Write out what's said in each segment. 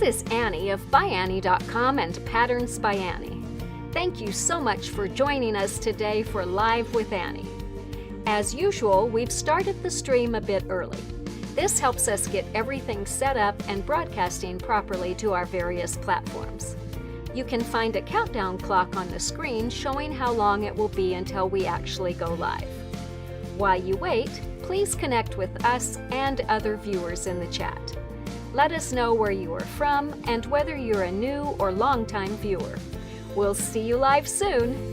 is Annie of ByAnnie.com and Patterns by Annie. Thank you so much for joining us today for Live with Annie. As usual, we've started the stream a bit early. This helps us get everything set up and broadcasting properly to our various platforms. You can find a countdown clock on the screen showing how long it will be until we actually go live. While you wait, please connect with us and other viewers in the chat. Let us know where you are from and whether you're a new or longtime viewer. We'll see you live soon!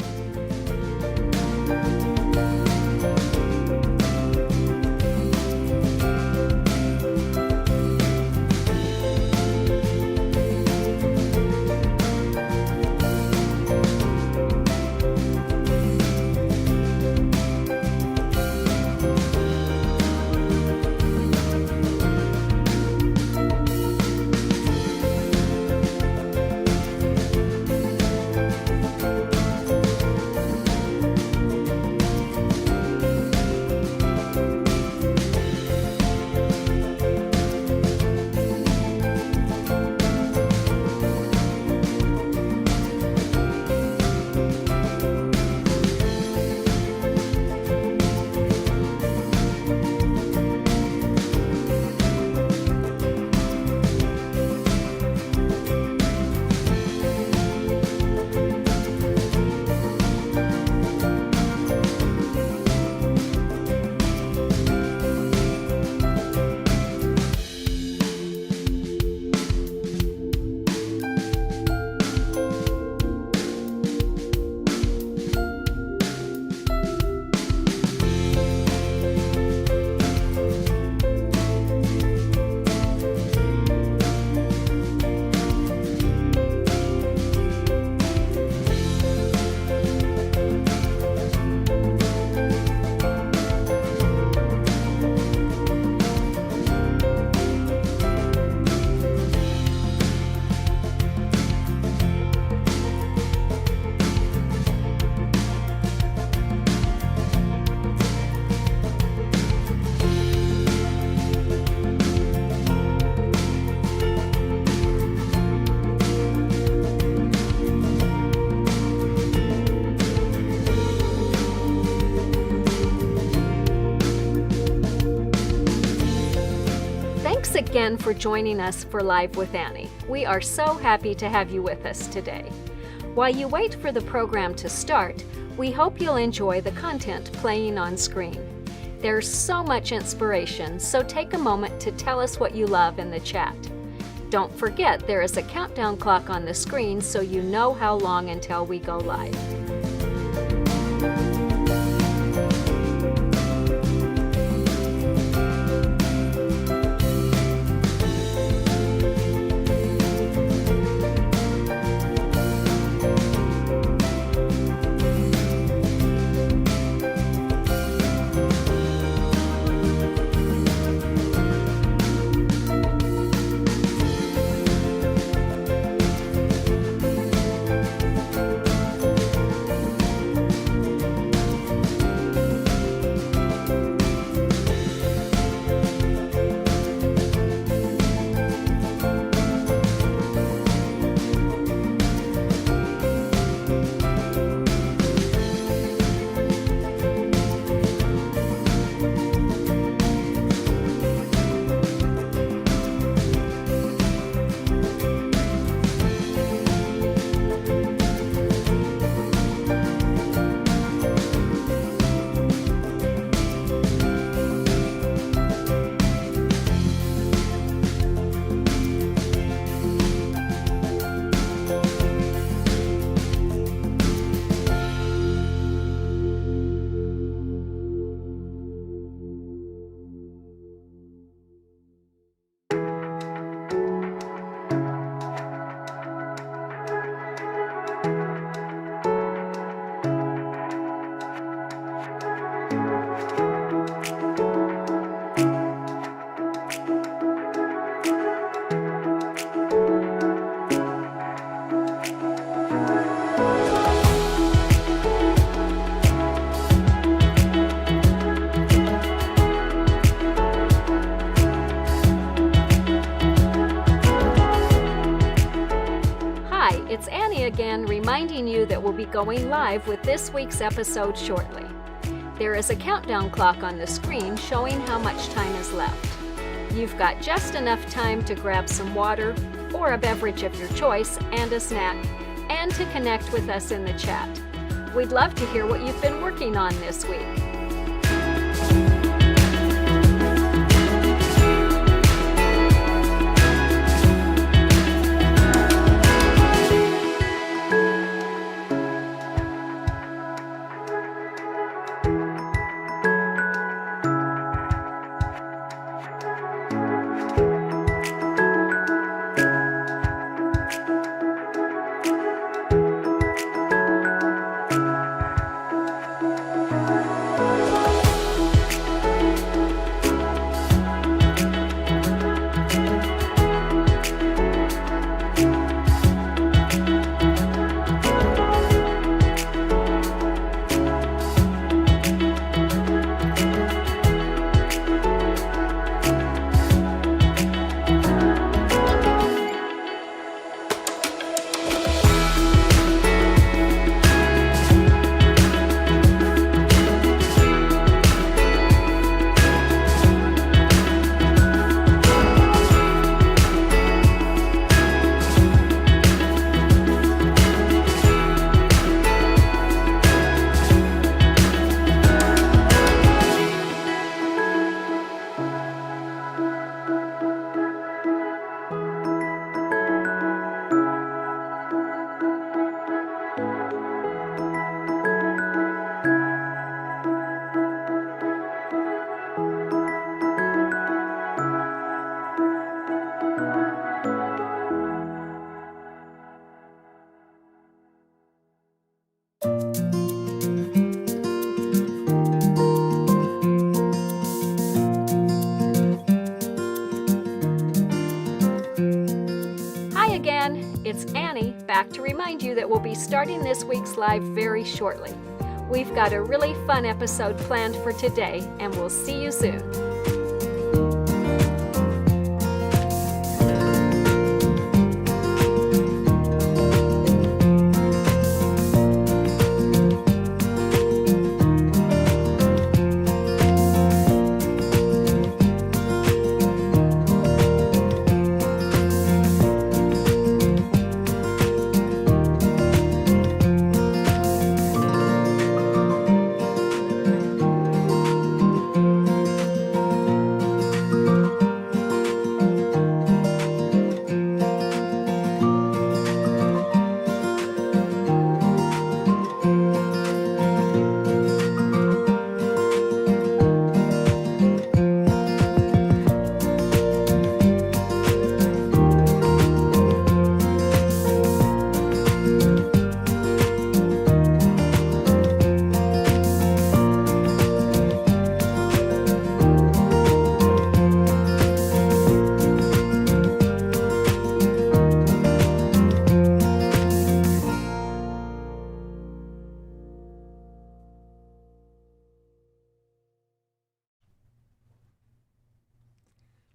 Thanks again for joining us for Live with Annie. We are so happy to have you with us today. While you wait for the program to start, we hope you'll enjoy the content playing on screen. There's so much inspiration, so take a moment to tell us what you love in the chat. Don't forget there is a countdown clock on the screen so you know how long until we go live. Hi, it's Annie again, reminding you that we'll be going live with this week's episode shortly. There is a countdown clock on the screen showing how much time is left. You've got just enough time to grab some water or a beverage of your choice and a snack, and to connect with us in the chat. We'd love to hear what you've been working on this week. It's Annie, back to remind you that we'll be starting this week's live very shortly. We've got a really fun episode planned for today, and we'll see you soon.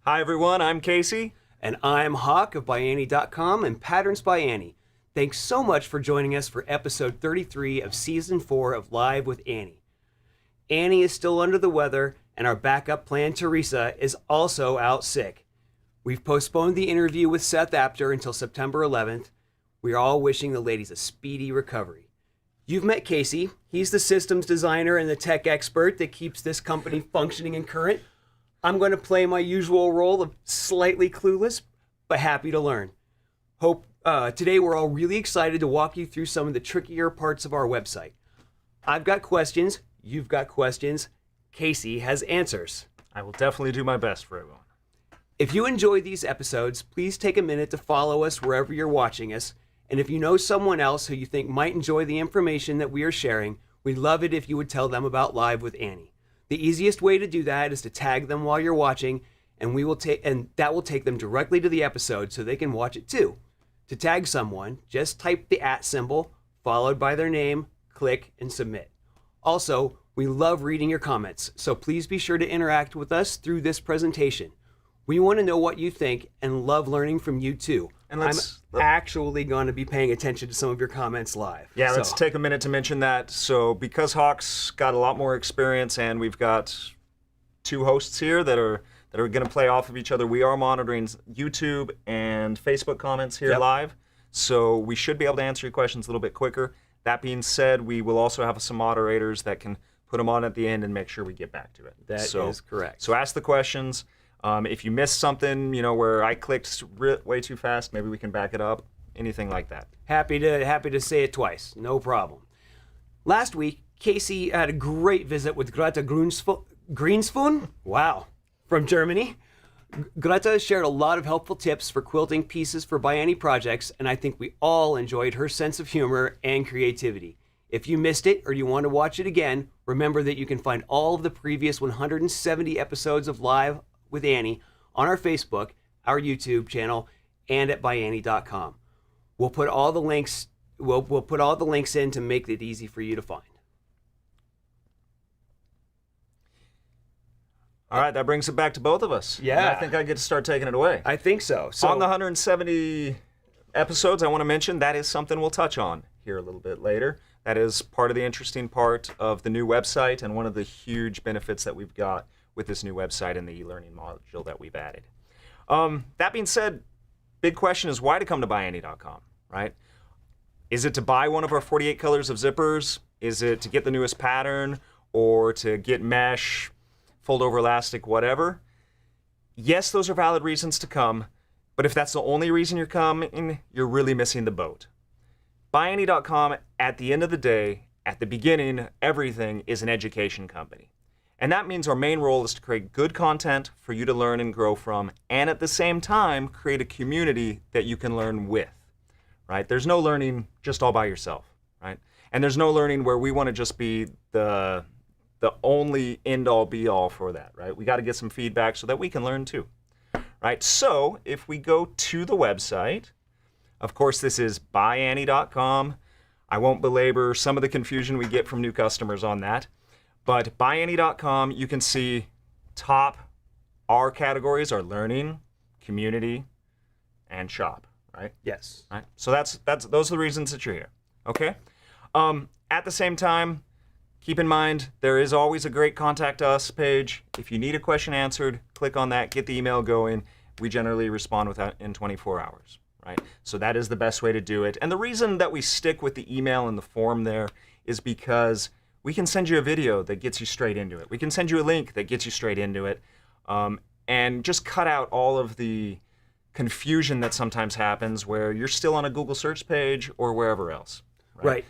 Hi everyone, I'm Casey. And I'm Hawk of ByAnnie.com and Patterns by Annie. Thanks so much for joining us for episode 33 of season 4 of Live with Annie. Annie is still under the weather, and our backup plan, Teresa, is also out sick. We've postponed the interview with Seth Apter until September 11th. We are all wishing the ladies a speedy recovery. You've met Casey. He's the systems designer and the tech expert that keeps this company functioning and current. I'm going to play my usual role of slightly clueless, but happy to learn. Today we're all really excited to walk you through some of the trickier parts of our website. I've got questions, you've got questions, Casey has answers. I will definitely do my best for everyone. If you enjoy these episodes, please take a minute to follow us wherever you're watching us. And if you know someone else who you think might enjoy the information that we are sharing, we'd love it if you would tell them about Live with Annie. The easiest way to do that is to tag them while you're watching, and that will take them directly to the episode so they can watch it too. To tag someone, just type the @ symbol, followed by their name, click, and submit. Also, we love reading your comments, so please be sure to interact with us through this presentation. We want to know what you think and love learning from you too. And I'm actually going to be paying attention to some of your comments live. Yeah, let's take a minute to mention that. So because Hawk's got a lot more experience and we've got 2 hosts here that are going to play off of each other, we are monitoring YouTube and Facebook comments here live. So we should be able to answer your questions a little bit quicker. That being said, we will also have some moderators that can put them on at the end and make sure we get back to it. That is correct. So ask the questions. If you missed something, where I clicked way too fast, maybe we can back it up. Anything like that. Happy to say it twice. No problem. Last week, Casey had a great visit with Greta Greenspoon. Wow. From Germany. Greta shared a lot of helpful tips for quilting pieces for ByAnnie projects, and I think we all enjoyed her sense of humor and creativity. If you missed it or you want to watch it again, remember that you can find all of the previous 170 episodes of Live with Annie on our Facebook, our YouTube channel, and at ByAnnie.com. We'll put all the links. We'll put all the links in to make it easy for you to find. All right, that brings it back to both of us. Yeah. And I think I get to start taking it away. I think so. On the 170 episodes, I want to mention that is something we'll touch on here a little bit later. That is part of the interesting part of the new website and one of the huge benefits that we've got with this new website and the e-learning module that we've added. That being said, big question is why to come to ByAnnie.com, right? Is it to buy one of our 48 colors of zippers? Is it to get the newest pattern or to get mesh, fold over elastic, whatever? Yes, those are valid reasons to come, but if that's the only reason you're coming, you're really missing the boat. ByAnnie.com, at the end of the day, at the beginning, everything is an education company. And that means our main role is to create good content for you to learn and grow from, and at the same time, create a community that you can learn with, right? There's no learning just all by yourself, right? And there's no learning where we want to just be the only end-all, be-all for that, right? We got to get some feedback so that we can learn too, right? So if we go to the website, of course, this is ByAnnie.com. I won't belabor some of the confusion we get from new customers on that. But ByAnnie.com, you can see our categories are learning, community, and shop, right? Yes. Right. So those are the reasons that you're here. Okay. At the same time, keep in mind there is always a great contact us page. If you need a question answered, click on that, get the email going. We generally respond in 24 hours, right? So that is the best way to do it. And the reason that we stick with the email and the form there is because we can send you a video that gets you straight into it. We can send you a link that gets you straight into it, and just cut out all of the confusion that sometimes happens where you're still on a Google search page or wherever else. Right.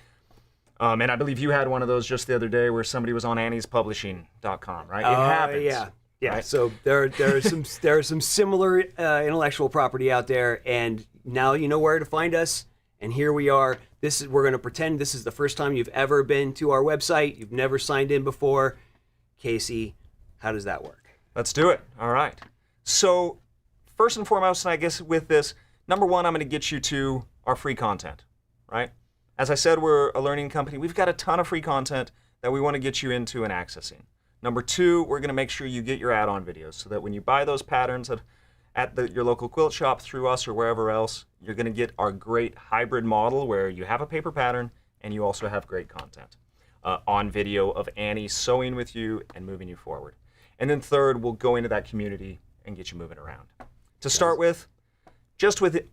And I believe you had one of those just the other day where somebody was on anniespublishing.com, right? It happens. Yeah. Right? So there are some similar intellectual property out there, and now you know where to find us. And here we are. We're going to pretend this is the first time you've ever been to our website. You've never signed in before. Casey, how does that work? Let's do it. All right. So first and foremost, and I guess with this, number one, I'm going to get you to our free content, right? As I said, we're a learning company. We've got a ton of free content that we want to get you into and accessing. Number two, we're going to make sure you get your add-on videos so that when you buy those patterns at your local quilt shop through us or wherever else, you're going to get our great hybrid model where you have a paper pattern and you also have great content on video of Annie sewing with you and moving you forward. And then third, we'll go into that community and get you moving around. To start with,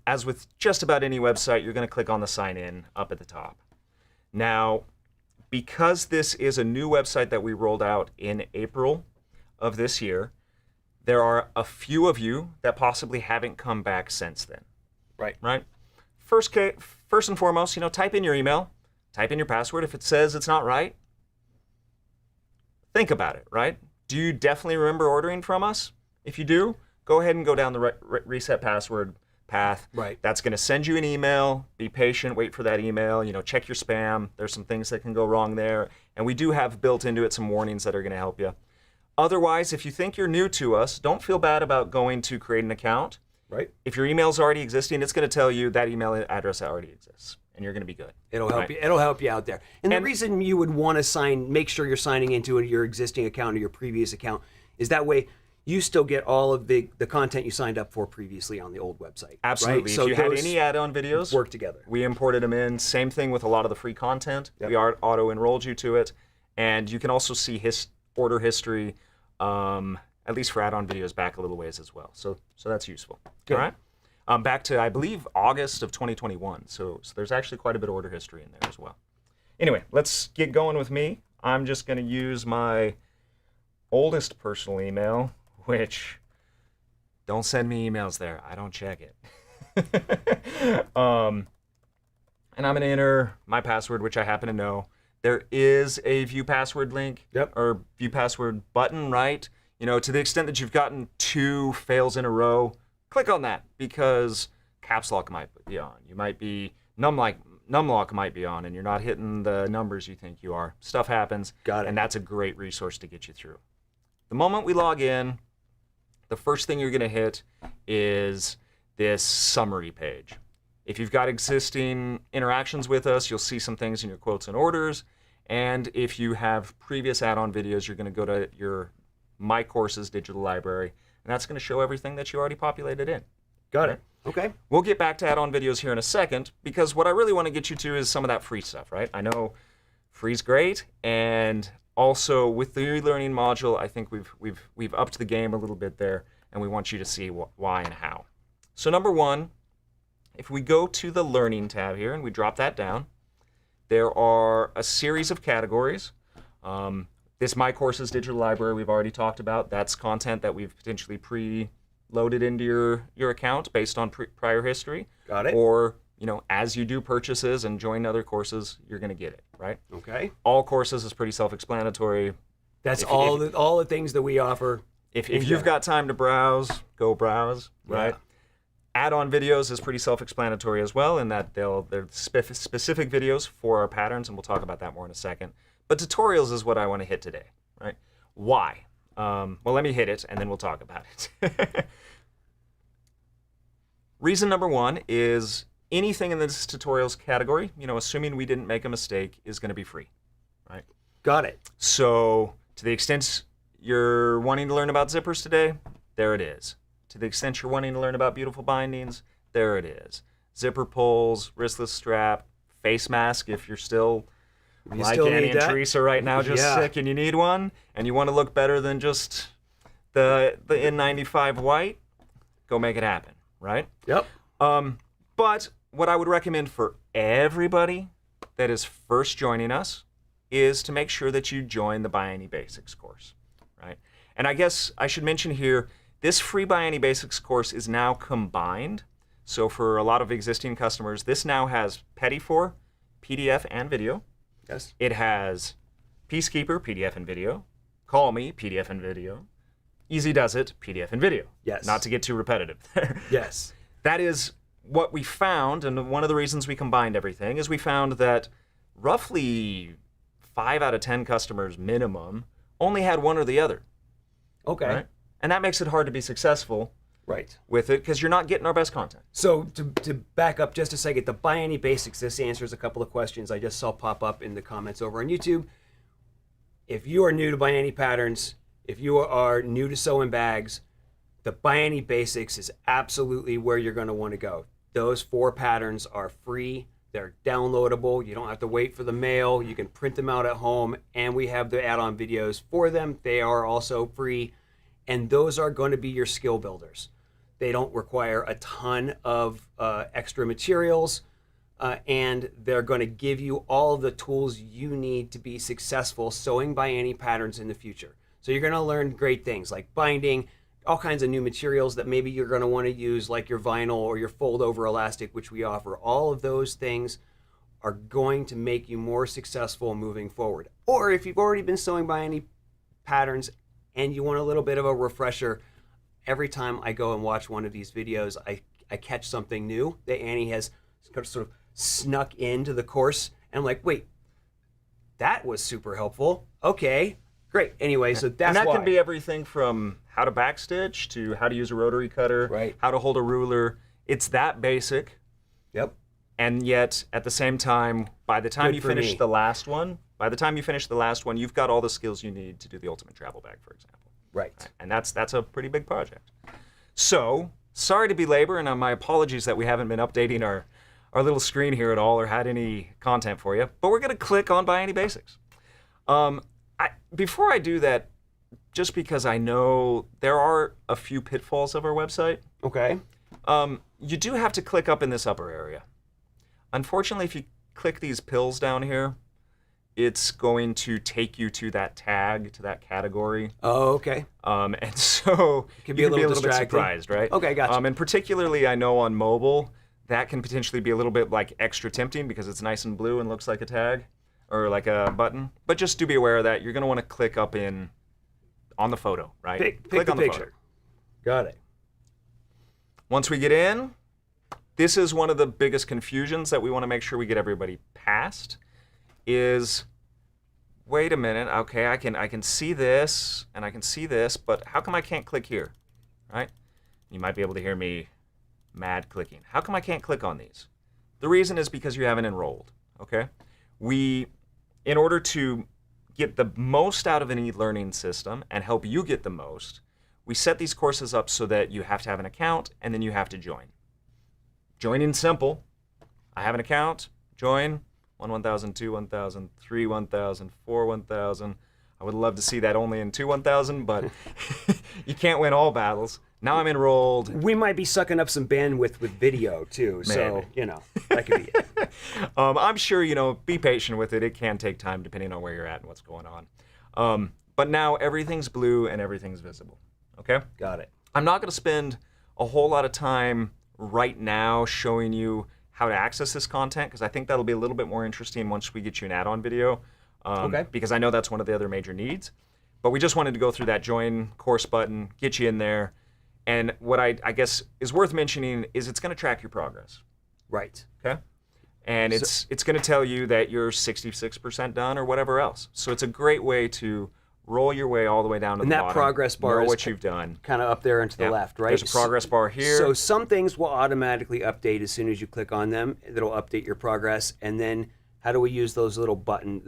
as with just about any website, you're going to click on the sign in up at the top. Now, because this is a new website that we rolled out in April of this year, there are a few of you that possibly haven't come back since then. Right? First and foremost, type in your email, type in your password. If it says it's not right, think about it, right? Do you definitely remember ordering from us? If you do, go ahead and go down the reset password path. Right. That's going to send you an email. Be patient, wait for that email, check your spam. There's some things that can go wrong there. And we do have built into it some warnings that are going to help you. Otherwise, if you think you're new to us, don't feel bad about going to create an account. Right. If your email's already existing, it's going to tell you that email address already exists, and you're going to be good. It'll help you. It'll help you out there. And the reason you would want to make sure you're signing into your existing account or your previous account, is that way you still get all of the content you signed up for previously on the old website. Absolutely. Right? If So you had those any add-on videos, work together. we imported them in. Same thing with a lot of the free content. Yep. We auto-enrolled you to it. And you can also see order history, at least for add-on videos, back a little ways as well. So that's useful. Good. All right? Back to, I believe, August of 2021. So there's actually quite a bit of order history in there as well. Anyway, let's get going with me. I'm just going to use my oldest personal email, which... Don't send me emails there. I don't check it. And I'm going to enter my password, which I happen to know. There is a view password link or view password button, right? You know, to the extent that you've gotten 2 fails in a row, click on that because caps lock might be on. You might be numlock might be on, and you're not hitting the numbers you think you are. Stuff happens. Got it. And that's a great resource to get you through. The moment we log in, the first thing you're going to hit is this summary page. If you've got existing interactions with us, you'll see some things in your quotes and orders. And if you have previous add-on videos, you're going to go to your My Courses digital library, and that's going to show everything that you already populated in. Got it. Okay. We'll get back to add-on videos here in a second, because what I really want to get you to is some of that free stuff, right? I know free's great, and also with the e-learning module, I think we've upped the game a little bit there, and we want you to see why and how. So number one, if we go to the Learning tab here and we drop that down, there are a series of categories. This My Courses digital library we've already talked about. That's content that we've potentially pre-loaded into your account based on prior history. Got it. Or, you know, as you do purchases and join other courses, you're going to get it, right? Okay. All courses is pretty self-explanatory. That's all the things that we offer. If you've got time to browse, go browse, right? Yeah. Add-on videos is pretty self-explanatory as well, in that they're specific videos for our patterns, and we'll talk about that more in a second. But tutorials is what I want to hit today, right? Why? Well, let me hit it, and then we'll talk about it. Reason number one is anything in this tutorials category, you know, assuming we didn't make a mistake, is going to be free, right? Got it. So to the extent you're wanting to learn about zippers today, there it is. To the extent you're wanting to learn about beautiful bindings, there it is. Zipper pulls, wristless strap, face mask if you're still like Annie and Teresa right now, just sick and you need one, and you want to look better than just the N95 white, go make it happen, right? Yep. But what I would recommend for everybody that is first joining us is to make sure that you join the ByAnnie Basics course, right? And I guess I should mention here, this free ByAnnie Basics course is now combined. So for a lot of existing customers, this now has Petty for PDF and video. Yes. It has Peacekeeper, PDF and video. Call Me, PDF and video. Easy Does It, PDF and video. Yes. Not to get too repetitive there. Yes. That is what we found, and one of the reasons we combined everything is we found that roughly 5 out of 10 customers minimum only had one or the other. Okay. Right? And that makes it hard to be successful Right. with it because you're not getting our best content. So to back up just a second, the ByAnnie Basics, this answers a couple of questions I just saw pop up in the comments over on YouTube. If you are new to ByAnnie patterns, if you are new to sewing bags, the ByAnnie Basics is absolutely where you're going to want to go. Those 4 patterns are free. They're downloadable. You don't have to wait for the mail. You can print them out at home, and we have the add-on videos for them. They are also free, and those are going to be your skill builders. They don't require a ton of extra materials, and they're going to give you all of the tools you need to be successful sewing ByAnnie patterns in the future. So you're going to learn great things like binding, all kinds of new materials that maybe you're going to want to use, like your vinyl or your fold-over elastic, which we offer. All of those things are going to make you more successful moving forward. Or if you've already been sewing ByAnnie patterns and you want a little bit of a refresher, every time I go and watch one of these videos, I catch something new that Annie has sort of snuck into the course. And I'm like, wait, that was super helpful. Okay, great. Anyway, so that's And that why. can be everything from how to backstitch to how to use a rotary cutter, Right. how to hold a ruler. It's that basic. Yep. And yet, at the same time, by the time Good you for finish me. the last one, you've got all the skills you need to do the ultimate travel bag, for example. Right. And that's a pretty big project. So, sorry to belabor, and my apologies that we haven't been updating our little screen here at all or had any content for you, but we're going to click on ByAnnie Basics. Before I do that, just because I know there are a few pitfalls of our website, Okay. you do have to click up in this upper area. Unfortunately, if you click these pills down here, it's going to take you to that tag, to that category. Oh, okay. And so It can you be can a be a little bit distracting. surprised, right? Okay, gotcha. And particularly, I know on mobile, that can potentially be a little bit like extra tempting because it's nice and blue and looks like a tag or like a button. But just do be aware of that. You're going to want to click up on the photo, right? Pick click the on the picture. photo. Got it. Once we get in, this is one of the biggest confusions that we want to make sure we get everybody past is, wait a minute, okay, I can see this and I can see this, but how come I can't click here, right? You might be able to hear me mad clicking. How come I can't click on these? The reason is because you haven't enrolled, okay? In order to get the most out of an e-learning system and help you get the most, we set these courses up so that you have to have an account and then you have to join. Joining simple. I have an account, join, 1,000, 2, 1,000, 3, 1,000, 4, 1,000. I would love to see that only in 2, 1,000, but you can't win all battles. Now I'm enrolled. We might be sucking up some bandwidth with video too, so that could be it. I'm sure, be patient with it. It can take time depending on where you're at and what's going on. But now everything's blue and everything's visible. Okay? Got it. I'm not going to spend a whole lot of time right now showing you how to access this content because I think that'll be a little bit more interesting once we get you an add-on video. Okay. Because I know that's one of the other major needs. But we just wanted to go through that join course button, get you in there. And what I guess is worth mentioning is it's going to track your progress. Right. Okay? And it's going to tell you that you're 66% done or whatever else. So it's a great way to roll your way all the way down to And the that bottom. progress bar know is what you've done. kind of up there and to the Yep. left, right? There's a progress bar here. So some things will automatically update as soon as you click on them. That'll update your progress. And then how do we use those little buttons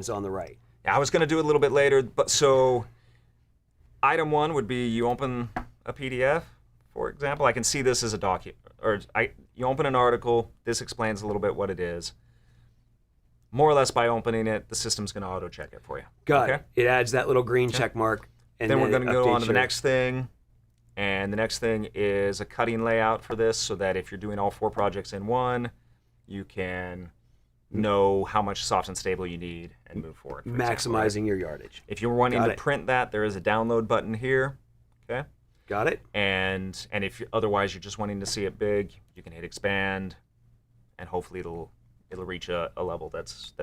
on the right? I was going to do it a little bit later, but so item 1 would be you open a PDF, for example. I can see this as a document, you open an article. This explains a little bit what it is. More or less, by opening it, the system's going to auto-check it for you. Got it. It adds that little green check mark. And then we're going to go on to the your- next thing. And the next thing is a cutting layout for this so that if you're doing all 4 projects in one, you can know how much soft and stable you need and move forward. for example, right? Maximizing your yardage. If you're wanting Got to it. print that, there is a download button here. Okay. Got it? And if otherwise you're just wanting to see it big, you can hit expand, and hopefully it'll reach a level that's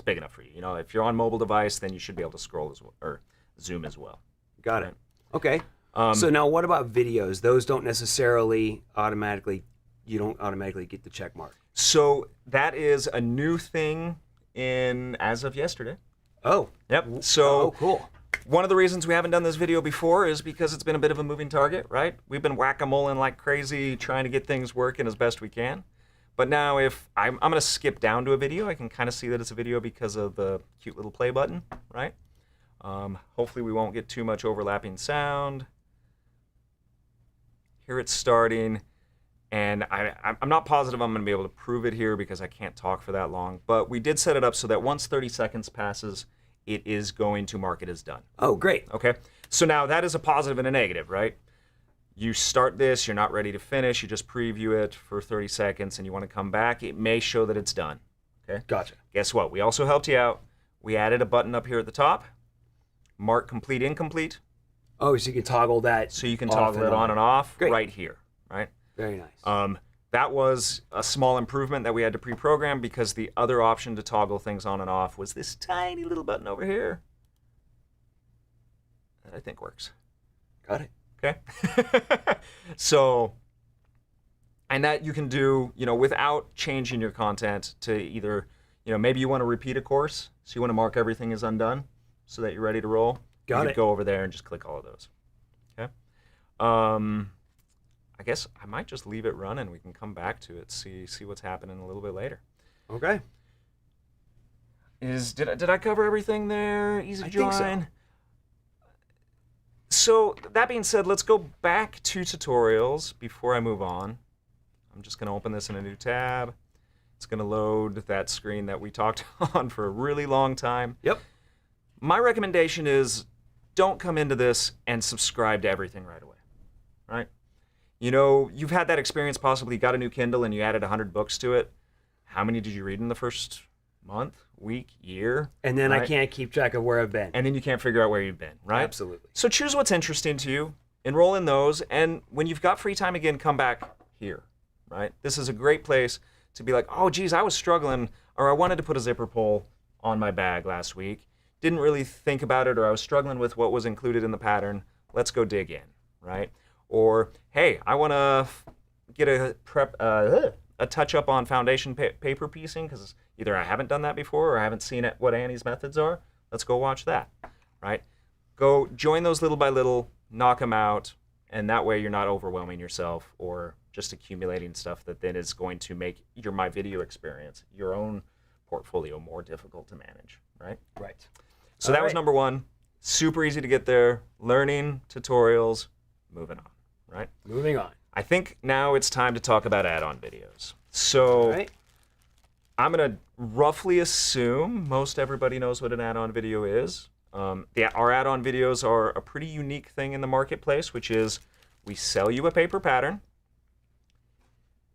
big enough for you. If you're on mobile device, then you should be able to scroll as well or zoom as well. Got it. Okay. Um, So now what about videos? Those don't necessarily you don't automatically get the check mark. So that is a new thing as of yesterday. Oh. Yep. So cool. one of the reasons we haven't done this video before is because it's been a bit of a moving target, right? We've been whack-a-moling like crazy trying to get things working as best we can. But now if I'm going to skip down to a video, I can kind of see that it's a video because of the cute little play button, right? Hopefully we won't get too much overlapping sound. Here it's starting. And I'm not positive I'm going to be able to prove it here because I can't talk for that long. But we did set it up so that once 30 seconds passes, it is going to mark it as done. Oh, great. Okay? So now that is a positive and a negative, right? You start this, you're not ready to finish, you just preview it for 30 seconds and you want to come back, it may show that it's done. Okay? Gotcha. Guess what? We also helped you out. We added a button up here at the top, mark complete incomplete. Oh, so you can toggle that. So you can toggle it on and off right here, right? Very nice. That was a small improvement that we had to pre-program because the other option to toggle things on and off was this tiny little button over here that I think works. Got it. Okay? So, and that you can do, without changing your content to either, maybe you want to repeat a course, so you want to mark everything as undone so that you're ready to roll. Got you it. could go over there and just click all of those. Okay? I guess I might just leave it running. We can come back to it, see what's happening a little bit later. Okay. Did I cover everything there? Easy I join. think so. So that being said, let's go back to tutorials before I move on. I'm just going to open this in a new tab. It's going to load that screen that we talked on for a really long time. Yep. My recommendation is don't come into this and subscribe to everything right away, right? You know, you've had that experience possibly, you got a new Kindle and you added 100 books to it. How many did you read in the first month, week, year? And then right? I can't keep track of where I've been. And then you can't figure out where you've been, right? Absolutely. So choose what's interesting to you, enroll in those, and when you've got free time again, come back here, right? This is a great place to be like, oh, geez, I was struggling, or I wanted to put a zipper pull on my bag last week. Didn't really think about it, or I was struggling with what was included in the pattern. Let's go dig in, right? Or, hey, I want to get a touch up on foundation paper piecing because either I haven't done that before or I haven't seen what Annie's methods are. Let's go watch that, right? Go join those little by little, knock them out, and that way you're not overwhelming yourself or just accumulating stuff that then is going to make your My Video experience, your own portfolio, more difficult to manage, right? Right. So that was number one. Super easy to get there. Learning, tutorials, moving on, right? Moving on. I think now it's time to talk about add-on videos. So Right. I'm going to roughly assume most everybody knows what an add-on video is. Our add-on videos are a pretty unique thing in the marketplace, which is we sell you a paper pattern,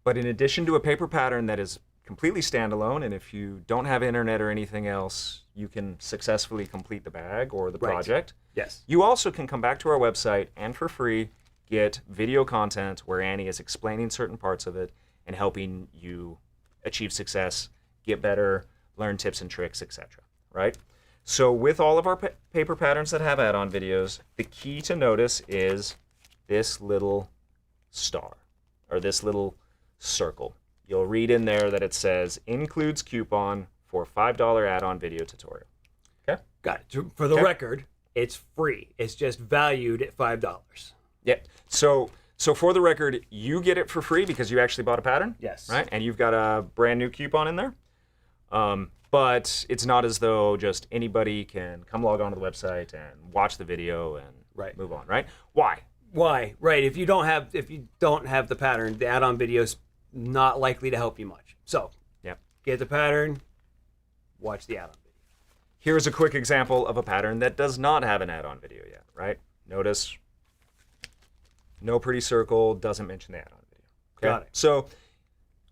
but in addition to a paper pattern that is completely standalone, and if you don't have internet or anything else, you can successfully complete the bag or the Right. project. Yes. You also can come back to our website and for free get video content where Annie is explaining certain parts of it and helping you achieve success, get better, learn tips and tricks, etc. Right? So with all of our paper patterns that have add-on videos, the key to notice is this little star or this little circle. You'll read in there that it says includes coupon for $5 add-on video tutorial. Okay? Got it. For the record, it's free. It's just valued at $5. Yeah. So for the record, you get it for free because you actually bought a pattern. Yes. Right? And you've got a brand new coupon in there. But it's not as though just anybody can come log on to the website and watch the video and move on, right? Why? Why? Right. If you don't have the pattern, the add-on video's not likely to help you much. So get the pattern, watch the add-on video. Here's a quick example of a pattern that does not have an add-on video yet, right? Notice no pretty circle, doesn't mention the add-on video. Okay? Got it. So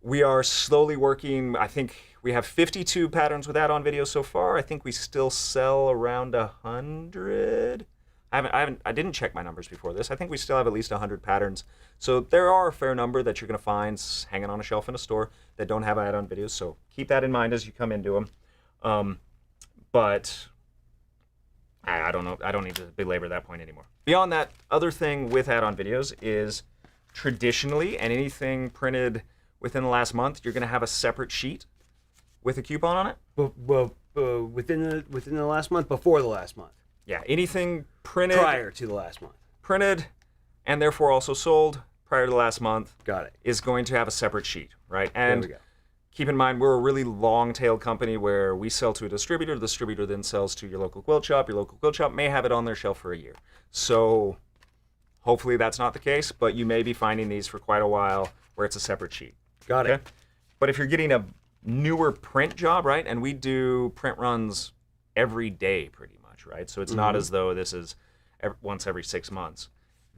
we are slowly working. I think we have 52 patterns with add-on videos so far. I think we still sell around 100. I didn't check my numbers before this. I think we still have at least 100 patterns. So there are a fair number that you're going to find hanging on a shelf in a store that don't have add-on videos. So keep that in mind as you come into them. But I don't know. I don't need to belabor that point anymore. Beyond that, other thing with add-on videos is traditionally, and anything printed within the last month, you're going to have a separate sheet with a coupon on it. Well, within the last month, before the last month. Yeah, anything printed Prior to the last month. printed and therefore also sold prior to the last month Got it. is going to have a separate sheet, right? And There we go. keep in mind, we're a really long-tail company where we sell to a distributor. The distributor then sells to your local quilt shop. Your local quilt shop may have it on their shelf for a year. So hopefully that's not the case, but you may be finding these for quite a while where it's a separate sheet. Got it. But if you're getting a newer print job, right, and we do print runs every day pretty much, right? So it's not as though this is once every 6 months.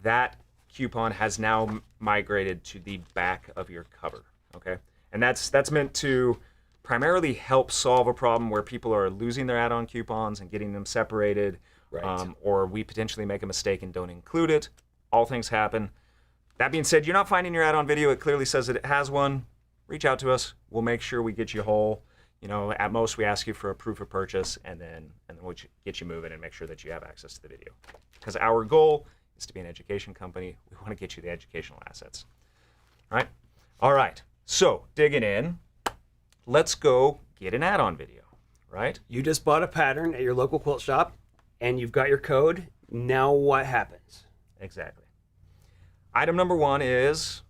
That coupon has now migrated to the back of your cover, okay? And that's meant to primarily help solve a problem where people are losing their add-on coupons and getting them separated, or we potentially make a mistake and don't include it. All things happen. That being said, you're not finding your add-on video. It clearly says that it has one. Reach out to us. We'll make sure we get you whole. You know, at most we ask you for a proof of purchase, and then we'll get you moving and make sure that you have access to the video. Because our goal is to be an education company. We want to get you the educational assets. All right. So digging in, let's go get an add-on video, right? You just bought a pattern at your local quilt shop, and you've got your code. Now what happens? Exactly. Item number one is,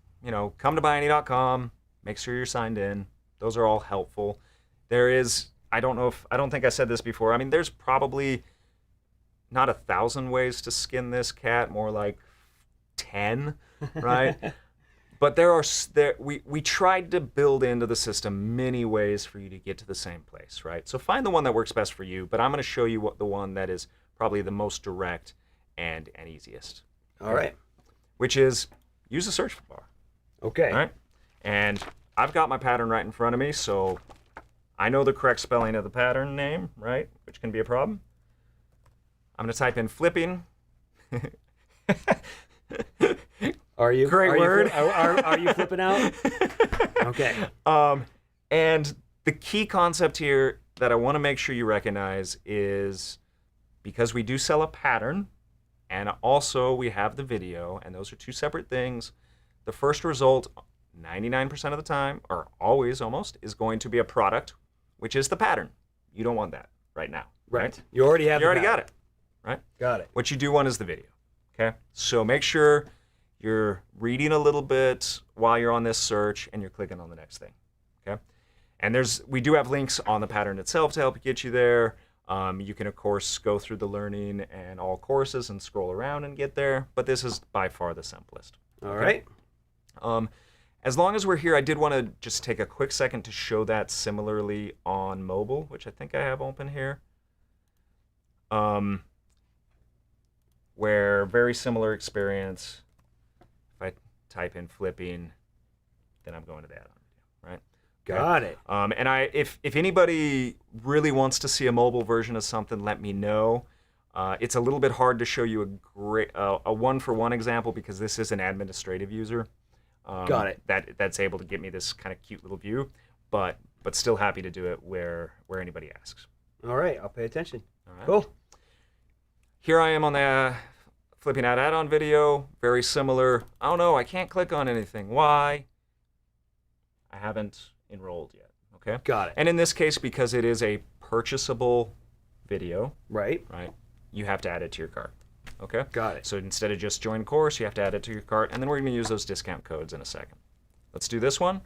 come to ByAnnie.com, make sure you're signed in. Those are all helpful. There is, I don't think I said this before. I mean, there's probably not 1,000 ways to skin this cat, more like 10, right? But we tried to build into the system many ways for you to get to the same place, right? So find the one that works best for you, but I'm going to show you the one that is probably the most direct and easiest. All right. Which is use the search bar. Okay. All right. And I've got my pattern right in front of me, so I know the correct spelling of the pattern name, right? Which can be a problem. I'm going to type in flipping. Are you? Great word. Are you flipping out? Okay. And the key concept here that I want to make sure you recognize is because we do sell a pattern and also we have the video, and those are two separate things, the first result 99% of the time, or always almost, is going to be a product, which is the pattern. You don't want that right now. Right. You already have. You already got it. Right? Got it. What you do want is the video. Okay? So make sure you're reading a little bit while you're on this search and you're clicking on the next thing. Okay? And we do have links on the pattern itself to help get you there. You can, of course, go through the learning and all courses and scroll around and get there, but this is by far the simplest. All right. As long as we're here, I did want to just take a quick second to show that similarly on mobile, which I think I have open here. Where very similar experience. If I type in flipping, then I'm going to the add-on video, right? Got it. And if anybody really wants to see a mobile version of something, let me know. It's a little bit hard to show you a one-for-one example because this is an administrative user. Got it. That's able to get me this kind of cute little view, but still happy to do it where anybody asks. All right, I'll pay attention. All right. Cool. Here I am on the flipping out add-on video, very similar. Oh no, I can't click on anything. Why? I haven't enrolled yet. Okay. Got it. And in this case, because it is a purchasable video, Right. you have to add it to your cart. Okay? Got it. So instead of just join course, you have to add it to your cart, and then we're going to use those discount codes in a second. Let's do this one.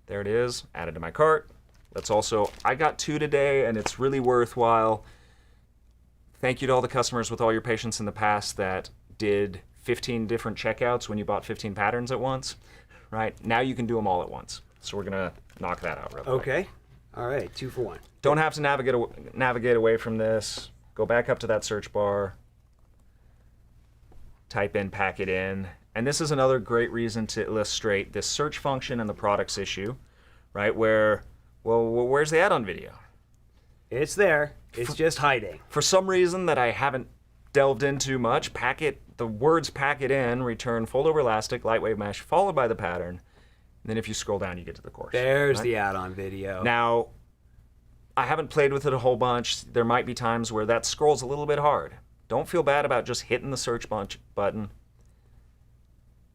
There it is, added to my cart. I got 2 today, and it's really worthwhile. Thank you to all the customers with all your patience in the past that did 15 different checkouts when you bought 15 patterns at once, right? Now you can do them all at once. So we're going to knock that out real quick. Okay. All right, 2 for 1. Don't have to navigate away from this. Go back up to that search bar. Type in packet in. And this is another great reason to illustrate this search function and the products issue, right? Where's the add-on video? It's there. It's just hiding. For some reason that I haven't delved into much, the words packet in return fold over elastic, lightweight mesh, followed by the pattern. And then if you scroll down, you get to the course. There's right? the add-on video. Now, I haven't played with it a whole bunch. There might be times where that scrolls a little bit hard. Don't feel bad about just hitting the search button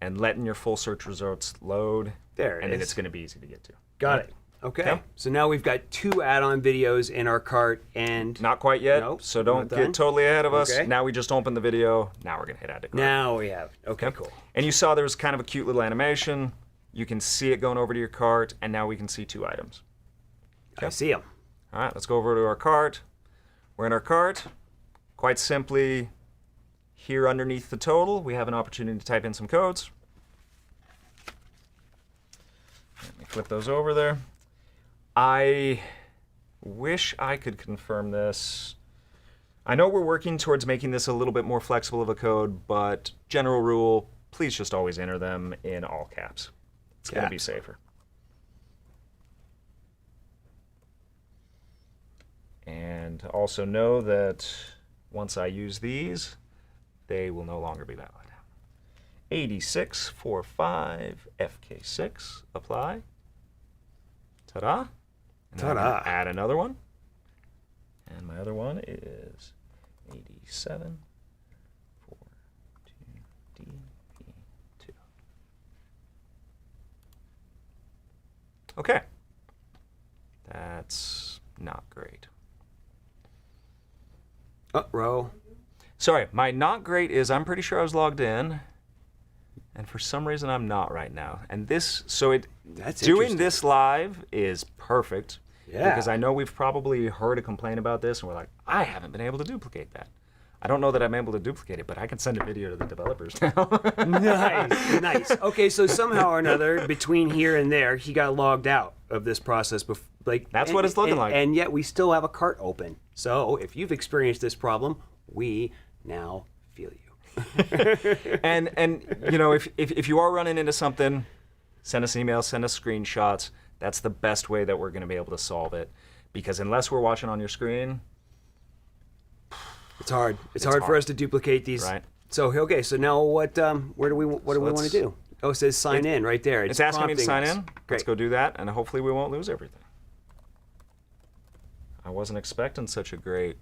and letting your full search results load. There it is. And then it's going to be easy to get to. Got it. Okay. So now we've got 2 add-on videos in our cart and... Not quite yet, Nope, so don't not done. get totally ahead of us. Okay. Now we just opened the video. Now we're going to hit add to cart. Now we have. Okay, cool. And you saw there was kind of a cute little animation. You can see it going over to your cart, and now we can see 2 items. I see them. All right, let's go over to our cart. We're in our cart. Quite simply, here underneath the total, we have an opportunity to type in some codes. Let me flip those over there. I wish I could confirm this. I know we're working towards making this a little bit more flexible of a code, but general rule, please just always enter them in all caps. It's going to be safer. And also know that once I use these, they will no longer be valid. 8645 FK6, apply. Ta-da. And then I'm gonna add another one. And my other one is 87 42DP2. Okay. That's not great. Row. Sorry, my not great is I'm pretty sure I was logged in, and for some reason I'm not right now. And this, so That's doing interesting. this live is perfect Yeah. Because I know we've probably heard a complaint about this, and we're like, I haven't been able to duplicate that. I don't know that I'm able to duplicate it, but I can send a video to the developers now. Nice. Okay, so somehow or another, between here and there, he got logged out of this process. That's what it's looking like. And yet we still have a cart open. So if you've experienced this problem, we now feel you. and you know, if you are running into something, send us emails, send us screenshots. That's the best way that we're going to be able to solve it. Because unless we're watching on your screen, it's hard. It's hard for us to duplicate these. Right. So okay. So now what do we want to do? Oh, it says sign in right there. It's asking me to sign in. Great. Let's go do that, and hopefully we won't lose everything. I wasn't expecting such a great.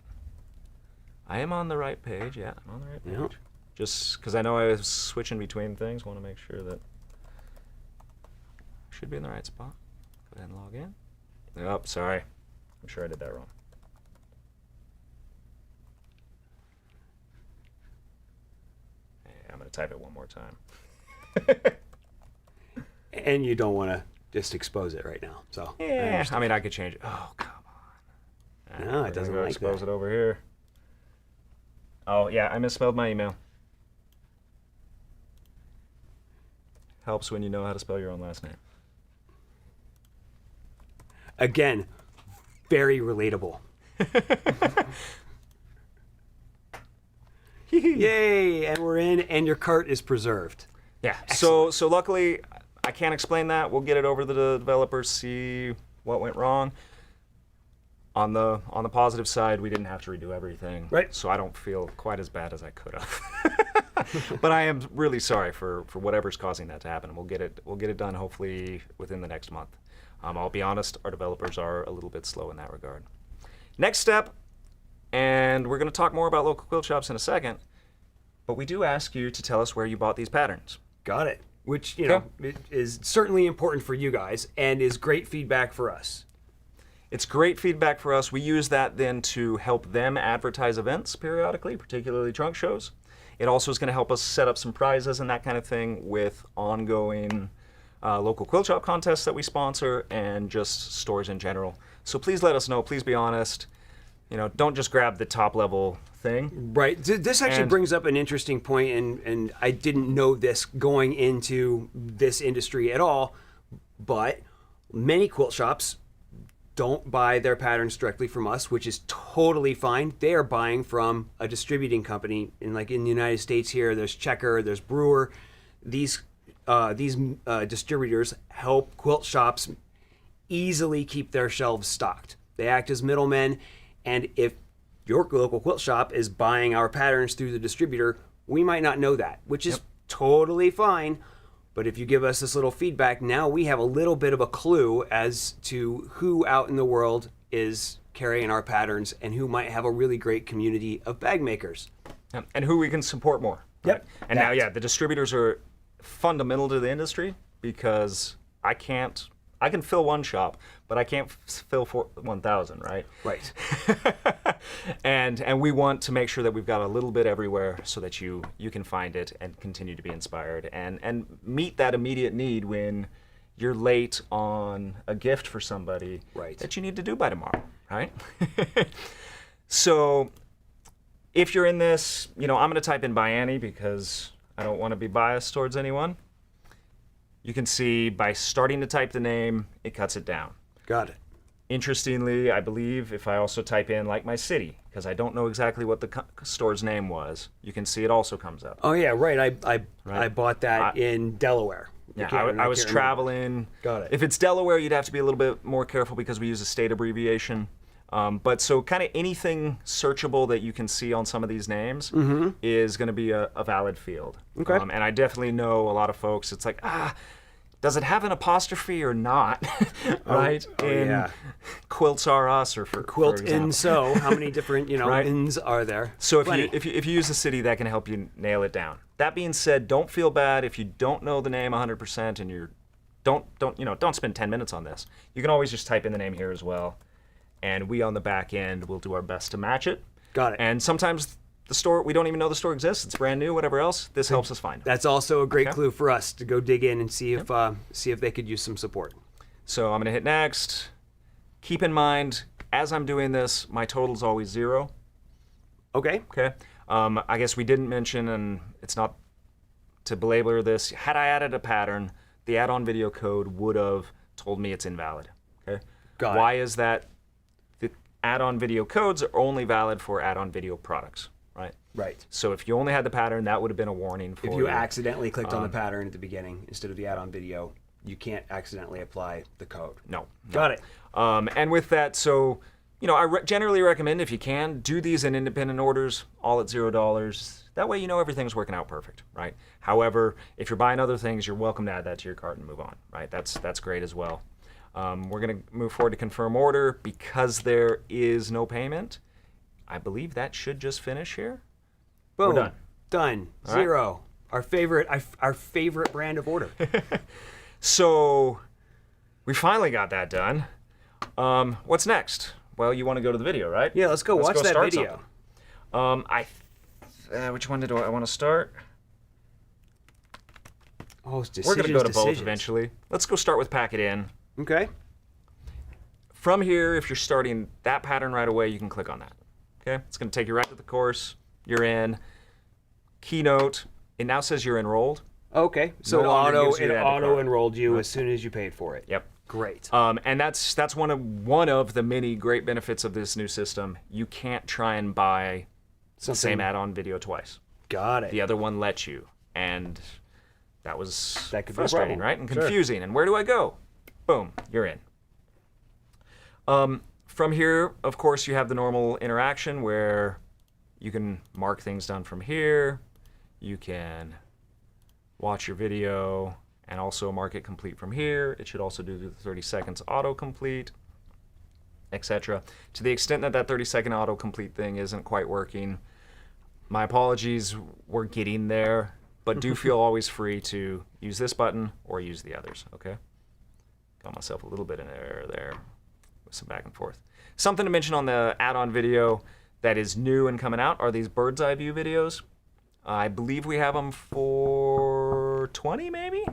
I am on the right page. Yeah, I'm on the right page. Yeah. Just because I know I was switching between things, want to make sure that I should be in the right spot. Go ahead and log in. Oh, sorry. I'm sure I did that wrong. I'm going to type it one more time. And you don't want to just expose it right now. So Yeah, I mean, I could change it. Oh, come on. No, it doesn't like expose that. it over here. Oh, yeah, I misspelled my email. Helps when you know how to spell your own last name. Again, very relatable. Yay! And we're in, and your cart is preserved. Yeah. So luckily, I can't explain that. We'll get it over to the developers, see what went wrong. On the positive side, we didn't have to redo everything. Right. So I don't feel quite as bad as I could have. But I am really sorry for whatever's causing that to happen. We'll get it done hopefully within the next month. I'll be honest, our developers are a little bit slow in that regard. Next step, and we're going to talk more about local quilt shops in a second, but we do ask you to tell us where you bought these patterns. Got it. Which, you know, it is certainly important for you guys and is great feedback for us. It's great feedback for us. We use that then to help them advertise events periodically, particularly trunk shows. It also is going to help us set up some prizes and that kind of thing with ongoing local quilt shop contests that we sponsor and just stores in general. So please let us know. Please be honest. You know, don't just grab the top level thing. Right. This actually brings up an interesting point, and I didn't know this going into this industry at all, but many quilt shops don't buy their patterns directly from us, which is totally fine. They are buying from a distributing company. And like in the United States here, there's Checker, there's Brewer. These distributors help quilt shops easily keep their shelves stocked. They act as middlemen, and if your local quilt shop is buying our patterns through the distributor, we might not know that, which is totally fine. But if you give us this little feedback, now we have a little bit of a clue as to who out in the world is carrying our patterns and who might have a really great community of bag makers. And who we can support more. Yep. Right? And now, the distributors are fundamental to the industry because I can fill one shop, but I can't fill 1,000, right? Right. And we want to make sure that we've got a little bit everywhere so that you can find it and continue to be inspired and meet that immediate need when you're late on a gift for somebody that you need to do by tomorrow, right? So if you're in this, I'm going to type in ByAnnie because I don't want to be biased towards anyone. You can see by starting to type the name, it cuts it down. Got it. Interestingly, I believe if I also type in like my city, because I don't know exactly what the store's name was, you can see it also comes up. Oh yeah, right. I bought that in Delaware. Yeah, I was traveling. Got it. If it's Delaware, you'd have to be a little bit more careful because we use a state abbreviation. But so kind of anything searchable that you can see on some of these names is going to be a valid field. Okay. And I definitely know a lot of folks, it's like, does it have an apostrophe or not? Right? Yeah. Quilts Are Us or for Quilt for in so. How many different, Right. ins are there? So if you use a city, that can help you nail it down. That being said, don't feel bad if you don't know the name 100% and you don't spend 10 minutes on this. You can always just type in the name here as well. And we on the back end will do our best to match it. Got it. And sometimes the store, we don't even know the store exists. It's brand new, whatever else. This helps us find it. That's also a great clue for us to go dig in and see if they could use some support. So I'm going to hit next. Keep in mind, as I'm doing this, my total's always 0. Okay. Okay. I guess we didn't mention, and it's not to belabor this, had I added a pattern, the add-on video code would have told me it's invalid. Okay. Got it. Why is that? The add-on video codes are only valid for add-on video products, right? Right. So if you only had the pattern, that would have been a warning for If you accidentally clicked on the pattern at the beginning instead of the add-on video, you can't accidentally apply the code. No. Got it. And with that, so, you know, I generally recommend, if you can, do these in independent orders, all at $0. That way you know everything's working out perfect, right? However, if you're buying other things, you're welcome to add that to your cart and move on, right? That's great as well. We're going to move forward to confirm order. Because there is no payment, I believe that should just finish here. Boom. We're done. Done. All 0. Right. Our favorite brand of order. So we finally got that done. What's next? Well, you want to go to the video, right? Yeah, let's go watch that start video. something. Which one did I want to start? Oh, it's We're going to go to both decisions. eventually. Let's go start with pack it in. Okay. From here, if you're starting that pattern right away, you can click on that. Okay? It's going to take you right to the course. You're in. Keynote. It now says you're enrolled. Okay. So No longer it gives you the add to auto cart. enrolled you as soon as you paid for it. Yep. Great. And that's one of the many great benefits of this new system. You can't try and buy the same add-on video twice. Got it. The other one lets you, and that was That could be a frustrating, problem. right? And Sure. confusing. And where do I go? Boom, you're in. From here, of course, you have the normal interaction where you can mark things done from here. You can watch your video and also mark it complete from here. It should also do the 30 seconds autocomplete, etc. To the extent that that 30-second autocomplete thing isn't quite working, my apologies, we're getting there, but do feel always free to use this button or use the others, okay? Got myself a little bit in error there with some back and forth. Something to mention on the add-on video that is new and coming out are these bird's eye view videos. I believe we have them for 20 maybe?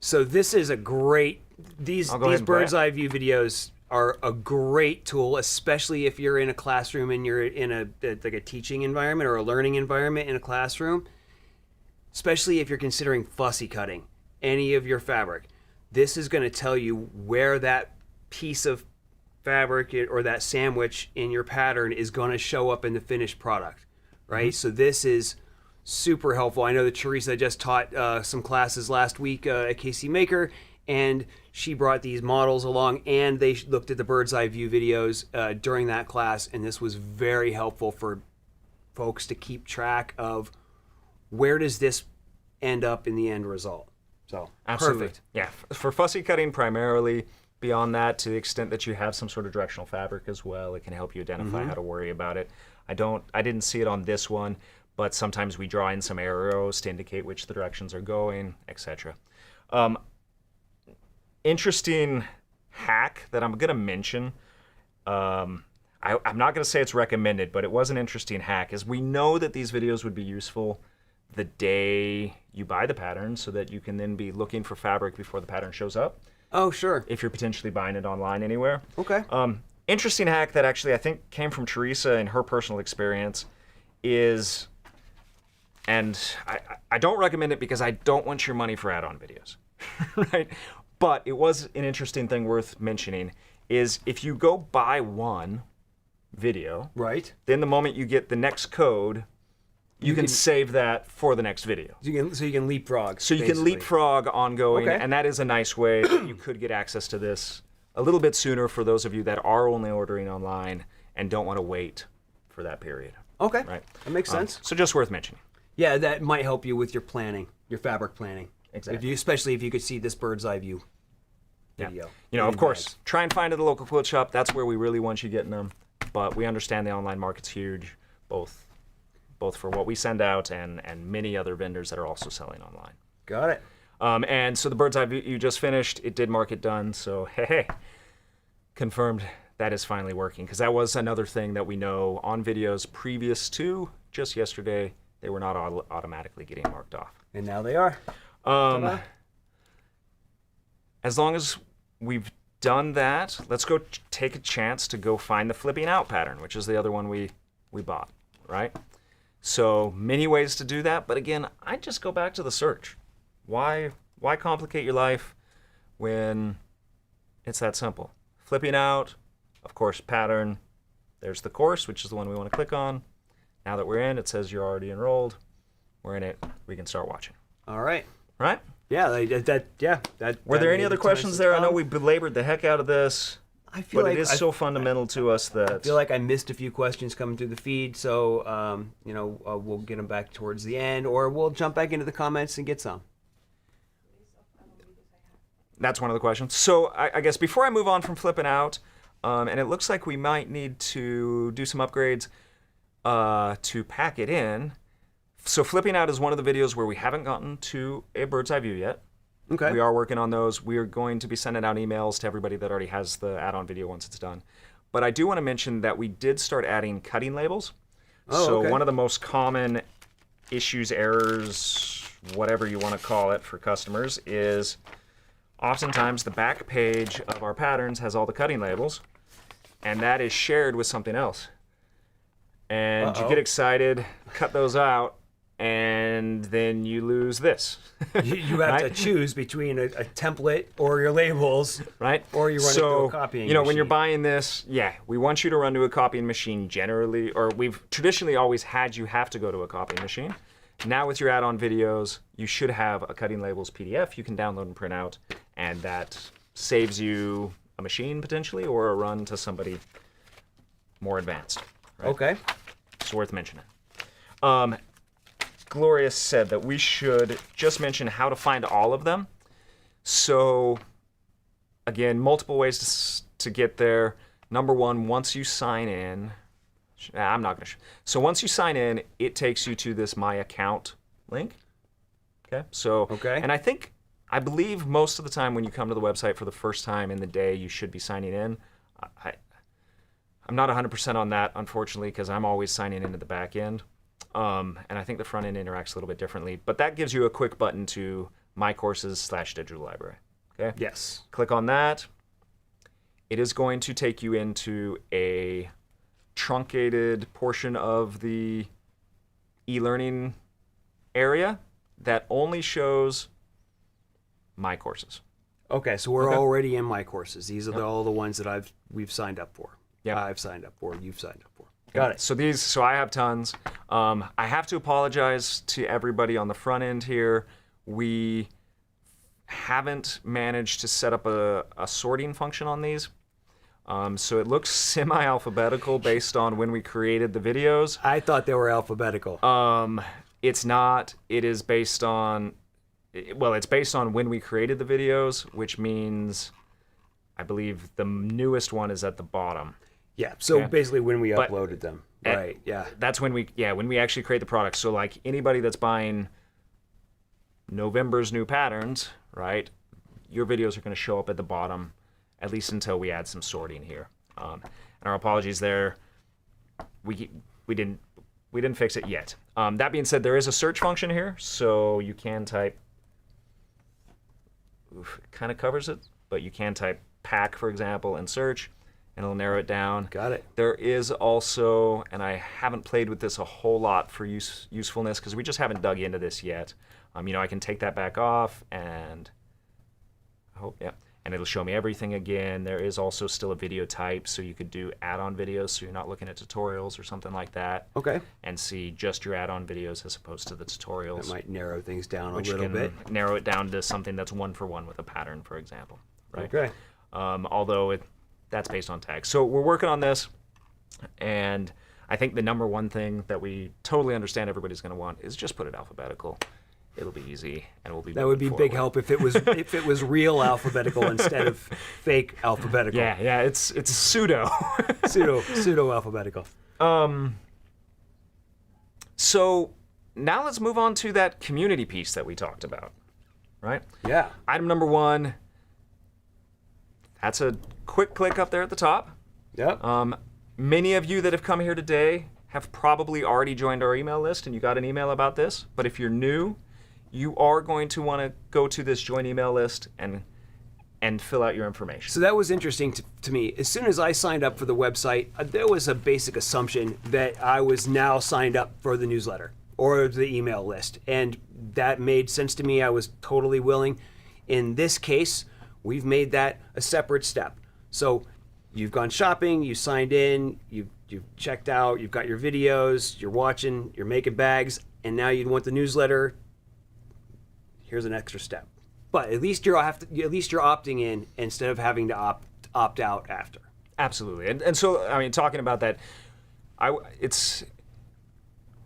So this is a great, these I'll go ahead and bird's play eye view videos are a great tool, especially if you're in a classroom and you're in like a teaching environment or a learning environment in a classroom, especially if you're considering fussy cutting any of your fabric. This is going to tell you where that piece of fabric or that sandwich in your pattern is going to show up in the finished product, right? So this is super helpful. I know that Teresa just taught some classes last week at KC Maker, and she brought these models along, and they looked at the bird's eye view videos during that class, and this was very helpful for folks to keep track of where does this end up in the end result. So Absolutely. perfect. Yeah, for fussy cutting primarily. Beyond that, to the extent that you have some sort of directional fabric as well, it can help you identify how to worry about it. I didn't see it on this one, but sometimes we draw in some arrows to indicate which the directions are going, etc. Interesting hack that I'm going to mention. I'm not going to say it's recommended, but it was an interesting hack. Is we know that these videos would be useful the day you buy the pattern, so that you can then be looking for fabric before the pattern shows up. Oh, sure. If you're potentially buying it online anywhere. Okay. Interesting hack that actually I think came from Teresa and her personal experience is, and I don't recommend it because I don't want your money for add-on videos, right? But it was an interesting thing worth mentioning, is if you go buy one video, Right. then the moment you get the next code, you can save that for the next video. So you can leapfrog. So you can basically. leapfrog ongoing, Okay. and that is a nice way that you could get access to this a little bit sooner for those of you that are only ordering online and don't want to wait for that period. Okay. Right. That makes sense. So just worth mentioning. Yeah, that might help you with your planning, your fabric planning. Exactly. Especially if you could see this bird's eye view video. You know, in of course, advance. try and find it at the local quilt shop. That's where we really want you getting them. But we understand the online market's huge, both for what we send out and many other vendors that are also selling online. Got it. And so the bird's eye view you just finished, it did mark it done. So hey, confirmed that is finally working, because that was another thing that we know on videos previous to just yesterday, they were not automatically getting marked off. And now they are. As long as we've done that, let's go take a chance to go find the flipping out pattern, which is the other one we bought, right? So many ways to do that, but again, I just go back to the search. Why complicate your life when it's that simple? Flipping out, of course, pattern. There's the course, which is the one we want to click on. Now that we're in, it says you're already enrolled. We're in it. We can start watching. All right. Right? Yeah, Were there any other questions there? I know we belabored the heck out of this, I feel but like it is so fundamental to us that... I feel like I missed a few questions coming through the feed, so we'll get them back towards the end, or we'll jump back into the comments and get some. That's one of the questions. So I guess before I move on from flipping out, and it looks like we might need to do some upgrades to pack it in. So flipping out is one of the videos where we haven't gotten to a bird's eye view yet. Okay. We are working on those. We are going to be sending out emails to everybody that already has the add-on video once it's done. But I do want to mention that we did start adding cutting labels. So one of the most common issues, errors, whatever you want to call it for customers is oftentimes the back page of our patterns has all the cutting labels, and that is shared with something else. And you get excited, cut those out, and then you lose this. You have to choose between a template or your labels, right? Or you run it through a copying machine. When you're buying this, we want you to run to a copying machine generally, or we've traditionally always had you have to go to a copying machine. Now with your add-on videos, you should have a cutting labels PDF you can download and print out, and that saves you a machine potentially or a run to somebody more advanced. Right? Okay. It's worth mentioning. Gloria said that we should just mention how to find all of them. So, again, multiple ways to get there. Number one, once you sign in, I'm not going to. So once you sign in, it takes you to this My Account link. Okay. So, and I believe most of the time when you come to the website for the first time in the day, you should be signing in. I'm not 100% on that, unfortunately, because I'm always signing into the back end. And I think the front end interacts a little bit differently. But that gives you a quick button to My Courses/Digital Library. Okay? Yes. Click on that. It is going to take you into a truncated portion of the e-learning area that only shows My Courses. Okay, so we're already in My Courses. These are all the ones that we've signed up for. Yeah, I've signed up for. You've signed up for. Got it. So I have tons. I have to apologize to everybody on the front end here. We haven't managed to set up a sorting function on these. So it looks semi-alphabetical based on when we created the videos. I thought they were alphabetical. It's not. It is based on, it's based on when we created the videos, which means I believe the newest one is at the bottom. Yeah, so basically when we uploaded them. Right, yeah. That's when we actually create the product. So like anybody that's buying November's new patterns, right, your videos are going to show up at the bottom, at least until we add some sorting here. And our apologies there. We didn't fix it yet. That being said, there is a search function here, so you can type, it kind of covers it, but you can type pack, for example, and search, and it'll narrow it down. Got it. There is also, and I haven't played with this a whole lot for usefulness because we just haven't dug into this yet. I can take that back off and and it'll show me everything again. There is also still a video type, so you could do add-on videos, so you're not looking at tutorials or something like that. Okay. And see just your add-on videos as opposed to the tutorials. That might narrow things down a little bit. bit. Narrow it down to something that's one-for-one with a pattern, for example. Right? Okay. Although that's based on tags. So we're working on this, and I think the number one thing that we totally understand everybody's going to want is just put it alphabetical. It'll be easy, and we'll be. That would be big help if it was real alphabetical instead of fake alphabetical. Yeah, it's pseudo. pseudo alphabetical. So now let's move on to that community piece that we talked about, right? Yeah. Item number one. That's a quick click up there at the top. Yep. Many of you that have come here today have probably already joined our email list and you got an email about this. But if you're new, you are going to want to go to this join email list and and fill out your information. So that was interesting to me. As soon as I signed up for the website, there was a basic assumption that I was now signed up for the newsletter or the email list. And that made sense to me. I was totally willing. In this case, we've made that a separate step. So you've gone shopping, you signed in, you've checked out, you've got your videos, you're watching, you're making bags, and now you want the newsletter. Here's an extra step. But at least you're opting in instead of having to opt out after. Absolutely. And so, I mean, talking about that,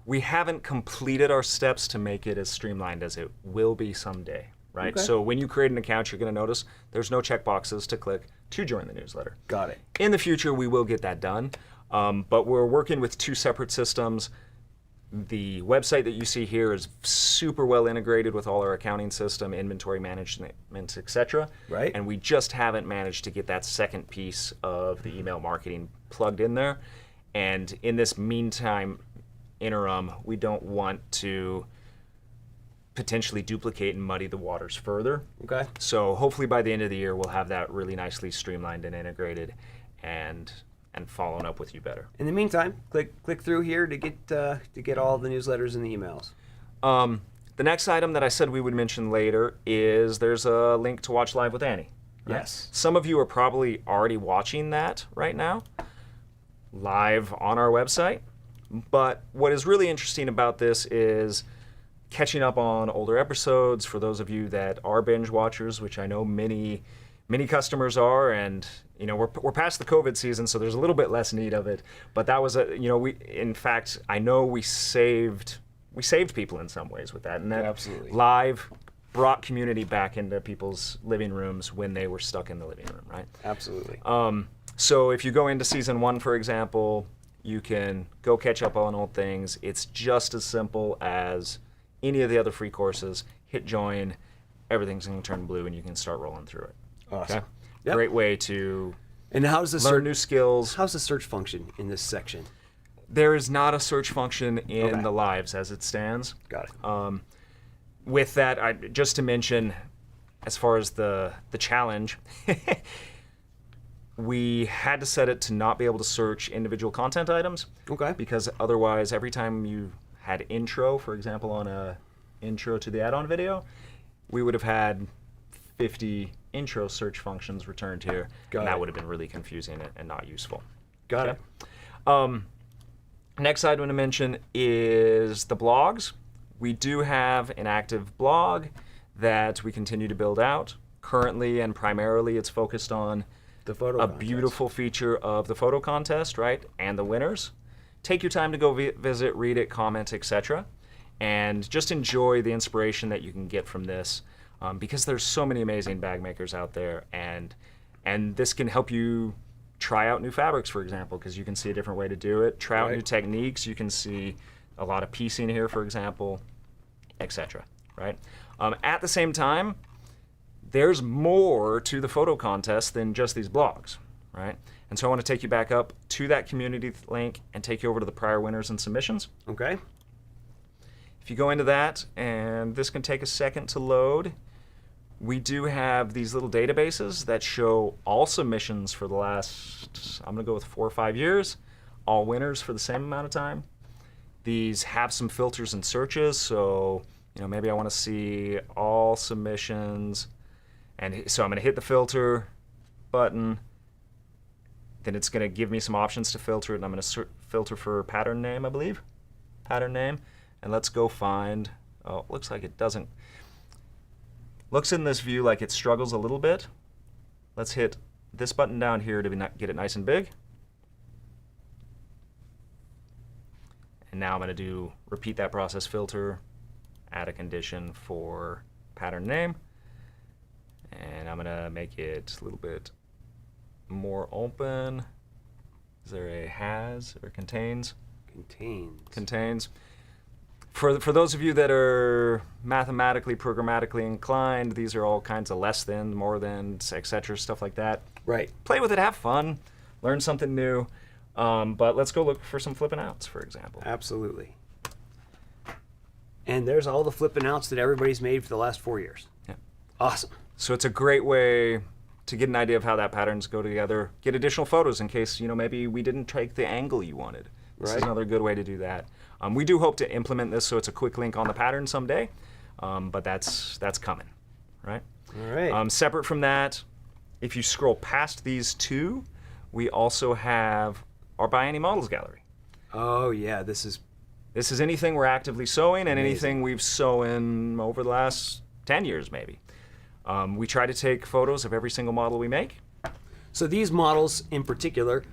we haven't completed our steps to make it as streamlined as it will be someday, right? Okay. So when you create an account, you're going to notice there's no checkboxes to click to join the newsletter. Got it. In the future, we will get that done, but we're working with two separate systems. The website that you see here is super well integrated with all our accounting system, inventory management, etc. Right. And we just haven't managed to get that second piece of the email marketing plugged in there. And in this interim, we don't want to potentially duplicate and muddy the waters further. Okay. So hopefully by the end of the year, we'll have that really nicely streamlined and integrated and following up with you better. In the meantime, click through here to get all the newsletters and the emails. The next item that I said we would mention later is there's a link to watch Live with Annie. Right? Yes. Some of you are probably already watching that right now, live on our website. But what is really interesting about this is catching up on older episodes for those of you that are binge watchers, which I know many customers are, and we're past the COVID season, so there's a little bit less need of it. But that was in fact, I know we saved people in some ways with that, and that Absolutely. Live brought community back into people's living rooms when they were stuck in the living room, right? Absolutely. So if you go into season 1, for example, you can go catch up on old things. It's just as simple as any of the other free courses. Hit join, everything's going to turn blue, and you can start rolling through it. Awesome. Okay? Yep. Great way to And how's the learn new skills. How's the search function in this section? There is not a search function in Okay. the lives as it stands. Got it. With that, just to mention, as far as the challenge, we had to set it to not be able to search individual content items. Okay. Because otherwise, every time you had intro, for example, on a intro to the add-on video, we would have had 50 intro search functions returned here. Got and it. that would have been really confusing and not useful. Got Okay. it. Next item to mention is the blogs. We do have an active blog that we continue to build out. Currently and primarily, it's focused on The photo a contest. beautiful feature of the photo contest, right? And the winners. Take your time to go visit, read it, comment, etc. And just enjoy the inspiration that you can get from this, because there's so many amazing bag makers out there, and this can help you try out new fabrics, for example, because you can see a different way to do it. Try out Right. new techniques. You can see a lot of piecing here, for example, etc. Right? At the same time, there's more to the photo contest than just these blogs, right? And so I want to take you back up to that community link and take you over to the prior winners and submissions. Okay. If you go into that, and this can take a second to load, we do have these little databases that show all submissions for the last, I'm going to go with 4 or 5 years, all winners for the same amount of time. These have some filters and searches, so maybe I want to see all submissions, and so I'm going to hit the filter button. Then it's going to give me some options to filter it, and I'm going to filter for pattern name, I believe. Pattern name. And let's go find, oh, it looks like it doesn't, looks in this view like it struggles a little bit. Let's hit this button down here to get it nice and big. And now I'm going to repeat that process, filter, add a condition for pattern name. And I'm going to make it a little bit more open. Is there a has or contains? Contains. For those of you that are mathematically, programmatically inclined, these are all kinds of less than, more than, etc., stuff like that. Right. Play with it, have fun, learn something new. But let's go look for some flipping outs, for example. Absolutely. And there's all the flipping outs that everybody's made for the last 4 years. Yeah. Awesome. So it's a great way to get an idea of how that patterns go together. Get additional photos in case, maybe we didn't take the angle you wanted. This is another good way to do that. We do hope to implement this so it's a quick link on the pattern someday, but that's coming, right? All right. Separate from that, if you scroll past these two, we also have our ByAnnie Models Gallery. Oh yeah, this is anything we're actively sewing and amazing. anything we've sewn over the last 10 years maybe. We try to take photos of every single model we make. So these models in particular,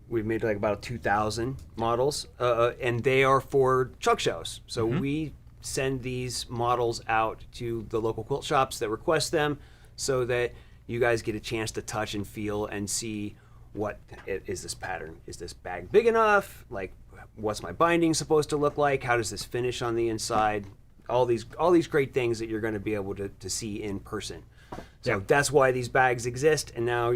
we've made like about 2,000 models, and they are for trunk shows. So we send these models out to the local quilt shops that request them, so that you guys get a chance to touch and feel and see what is this pattern. Is this bag big enough? Like, what's my binding supposed to look like? How does this finish on the inside? All these great things that you're going to be able to see in person. So that's why these bags exist, and now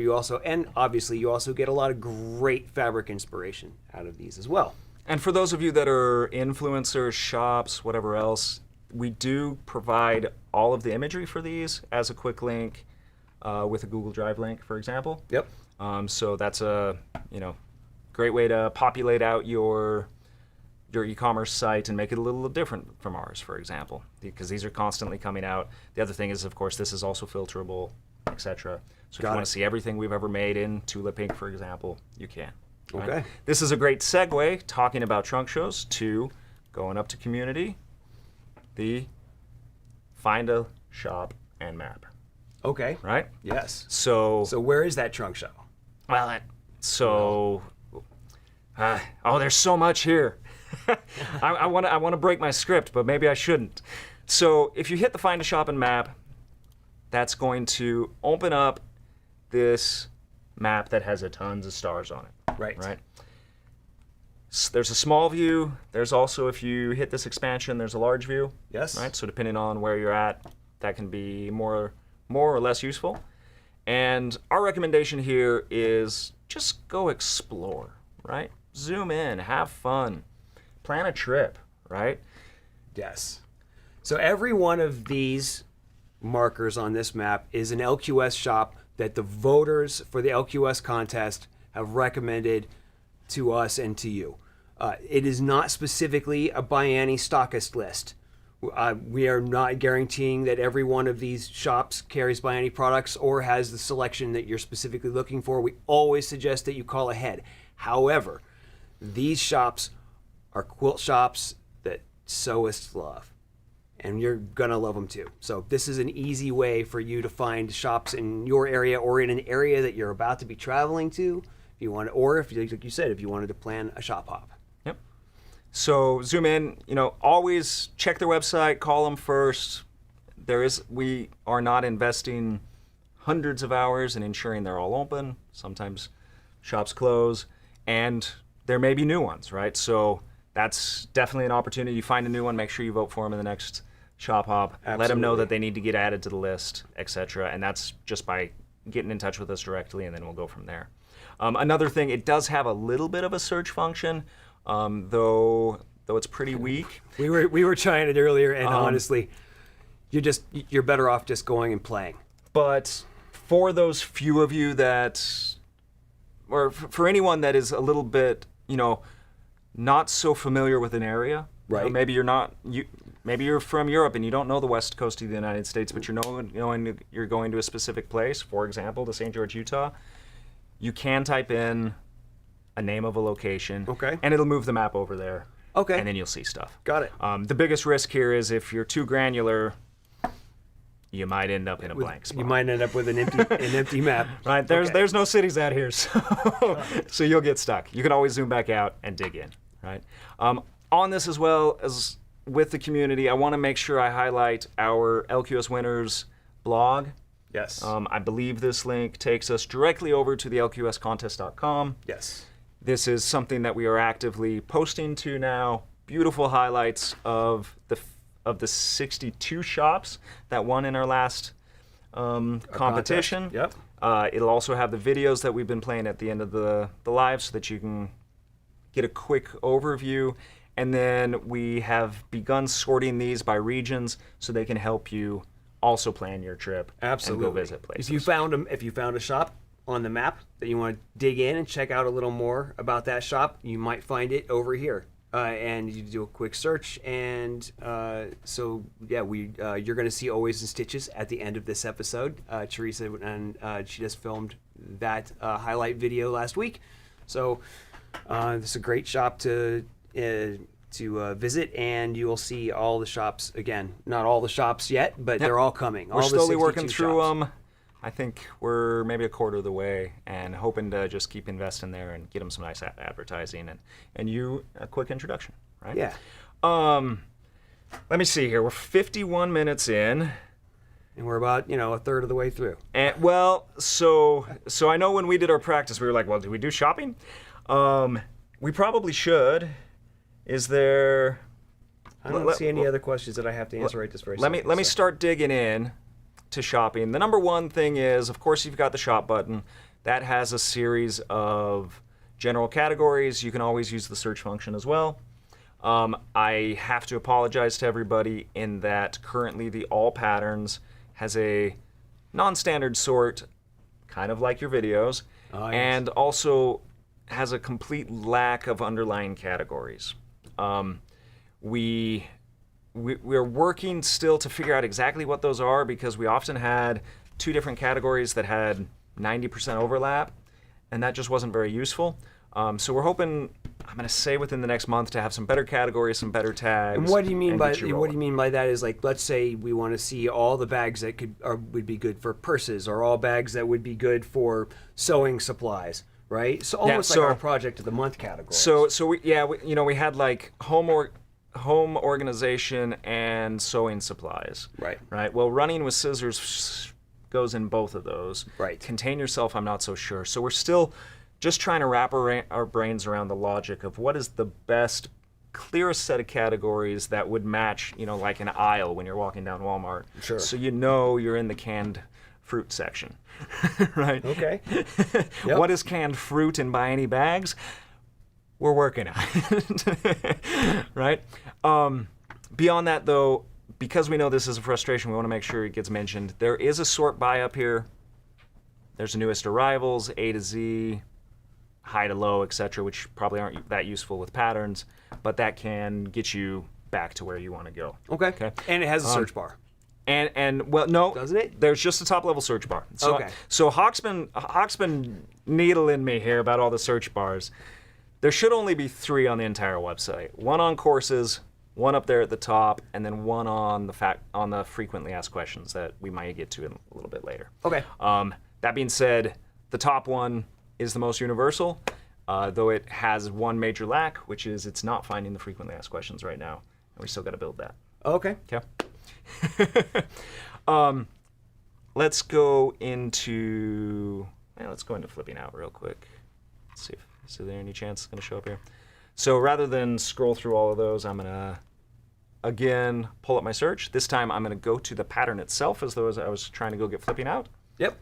obviously you also get a lot of great fabric inspiration out of these as well. And for those of you that are influencers, shops, whatever else, we do provide all of the imagery for these as a quick link with a Google Drive link, for example. Yep. So that's a great way to populate out your e-commerce site and make it a little different from ours, for example, because these are constantly coming out. The other thing is, of course, this is also filterable, etc. So if you want to see everything we've ever made in Tulip Ink, for example, you can. Right? Okay. This is a great segue, talking about trunk shows, to going up to community, the find a shop and map. Okay. Right? Yes. So where is that trunk show? Well, there's so much here. I want to break my script, but maybe I shouldn't. So if you hit the Find a Shop and Map, that's going to open up this map that has tons of stars on it. Right. Right. There's a small view. There's also, if you hit this expansion, there's a large view. Yes. Right. So depending on where you're at, that can be more or less useful. And our recommendation here is just go explore. Right. Zoom in, have fun, plan a trip. Right. Yes. So every one of these markers on this map is an LQS shop that the voters for the LQS contest have recommended to us and to you. It is not specifically a ByAnnie stockist list. We are not guaranteeing that every one of these shops carries ByAnnie products or has the selection that you're specifically looking for. We always suggest that you call ahead. However, these shops are quilt shops that sewists love, and you're gonna love them too. So this is an easy way for you to find shops in your area or in an area that you're about to be traveling to, if you want, or if, like you said, if you wanted to plan a shop hop. Yep. So zoom in. Always check their website. Call them first. We are not investing hundreds of hours in ensuring they're all open. Sometimes shops close, and there may be new ones, right? So that's definitely an opportunity. You find a new one, make sure you vote for them in the next shop hop. Absolutely. Let them know that they need to get added to the list, etc. And that's just by getting in touch with us directly, and then we'll go from there. Another thing, it does have a little bit of a search function, though it's pretty weak. We were trying it earlier, and honestly, you're better off just going and playing. But for those few of you or for anyone that is a little bit, not so familiar with an area, right? Maybe you're from Europe and you don't know the west coast of the United States, but you're going to a specific place, for example, to St. George, Utah. You can type in a name of a location, okay, and it'll move the map over there. Okay. And then you'll see stuff. Got it. The biggest risk here is if you're too granular, you might end up in a blank spot. You might end up with an empty map. Right. There's no cities out here, so you'll get stuck. You can always zoom back out and dig in. Right. On this, as well as with the community, I want to make sure I highlight our LQS Winners blog. Yes. I believe this link takes us directly over to the LQScontest.com. Yes. This is something that we are actively posting to now. Beautiful highlights of the 62 shops that won in our last competition. Yep. It'll also have the videos that we've been playing at the end of the live, so that you can get a quick overview. And then we have begun sorting these by regions so they can help you also plan your trip Absolutely. and go visit places. If you found a shop on the map that you want to dig in and check out a little more about that shop, you might find it over here. And you do a quick search, and you're going to see Always in Stitches at the end of this episode. Teresa and she just filmed that highlight video last week, so this is a great shop to visit, and you will see all the shops again. Not all the shops yet, but they're all coming. We're slowly working through them. I think we're maybe a quarter of the way, and hoping to just keep investing there and get them some nice advertising and you a quick introduction, right? Yeah. Let me see here. We're 51 minutes in, and we're about a third of the way through. And so I know when we did our practice, we were like, well, do we do shopping? We probably should. Is there? I don't see any other questions that I have to answer right this very second. Let me start digging in to shopping. The number one thing is, of course, you've got the shop button. That has a series of general categories. You can always use the search function as well. I have to apologize to everybody in that currently the all patterns has a non-standard sort, kind of like your videos, and also has a complete lack of underlying categories. We're working still to figure out exactly what those are, because we often had two different categories that had 90% overlap, and that just wasn't very useful. So we're hoping, I'm going to say within the next month, to have some better categories, some better tags. And what do you mean by that? Is like, let's say we want to see all the bags that would be good for purses, or all bags that would be good for sewing supplies, right? So almost like our project of the month category. So we had like home organization and sewing supplies. Right. Well, running with scissors goes in both of those. Right. Contain yourself, I'm not so sure. So we're still just trying to wrap our brains around the logic of what is the best, clearest set of categories that would match, like an aisle when you're walking down Walmart. Sure. So you're in the canned fruit section. Right. Okay. Yep. What is canned fruit in ByAnnie bags? We're working on it, right? Beyond that, though, because we know this is a frustration, we want to make sure it gets mentioned. There is a sort by up here. There's the newest arrivals, A to Z, high to low, etc., which probably aren't that useful with patterns, but that can get you back to where you want to go. Okay. And it has a search bar. No, doesn't it? There's just a top level search bar. So Hawk's been needling me here about all the search bars. There should only be 3 on the entire website. One on courses, one up there at the top, and then one on the frequently asked questions that we might get to in a little bit later. Okay. That being said, the top one is the most universal, though it has one major lack, which is it's not finding the frequently asked questions right now, and we still got to build that. Okay. Let's go into flipping out real quick. Let's see if is there any chance it's going to show up here. So rather than scroll through all of those, I'm going to again pull up my search. This time I'm going to go to the pattern itself, as though I was trying to go get flipping out. Yep.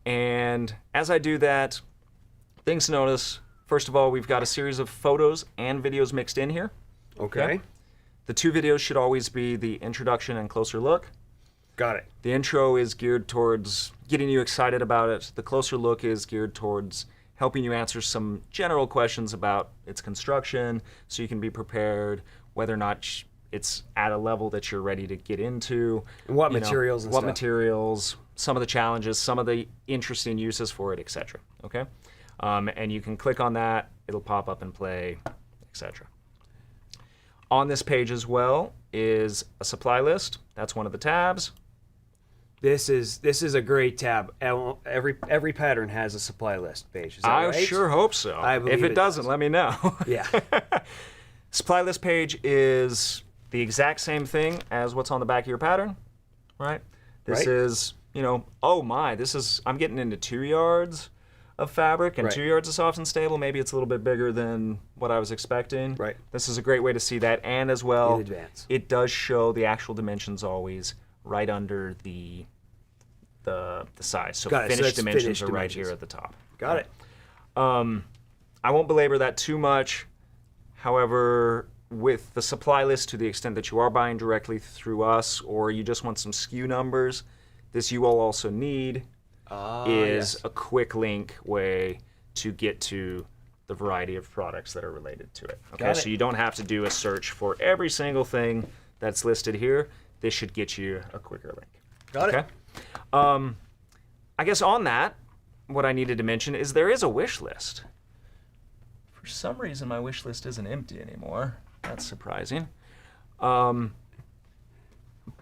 And as I do that, things to notice. First of all, we've got a series of photos and videos mixed in here. Okay. The 2 videos should always be the introduction and closer look. Got it. The intro is geared towards getting you excited about it. The closer look is geared towards helping you answer some general questions about its construction, so you can be prepared whether or not it's at a level that you're ready to get into. And what materials and what stuff. materials, some of the challenges, some of the interesting uses for it, etc. Okay? And you can click on that, it'll pop up and play, etc. On this page as well is a supply list. That's one of the tabs. This is a great tab. Every pattern has a supply list page. Is that right? I sure hope so. If it doesn't, let me know. Yeah. Supply list page is the exact same thing as what's on the back of your pattern, right? This is, I'm getting into 2 yards of fabric and 2 yards of soft and stable. Maybe it's a little bit bigger than what I was expecting. Right. This is a great way to see that, and as well, in advance. It does show the actual dimensions always right under the size. So finished dimensions are right here at the top. Got it. I won't belabor that too much. However, with the supply list, to the extent that you are buying directly through us or you just want some SKU numbers, this you will also need is a quick link way to get to the variety of products that are related to it. Okay, so you don't have to do a search for every single thing that's listed here. This should get you a quicker link. Got it. I guess on that, what I needed to mention is there is a wish list. For some reason, my wish list isn't empty anymore. That's surprising.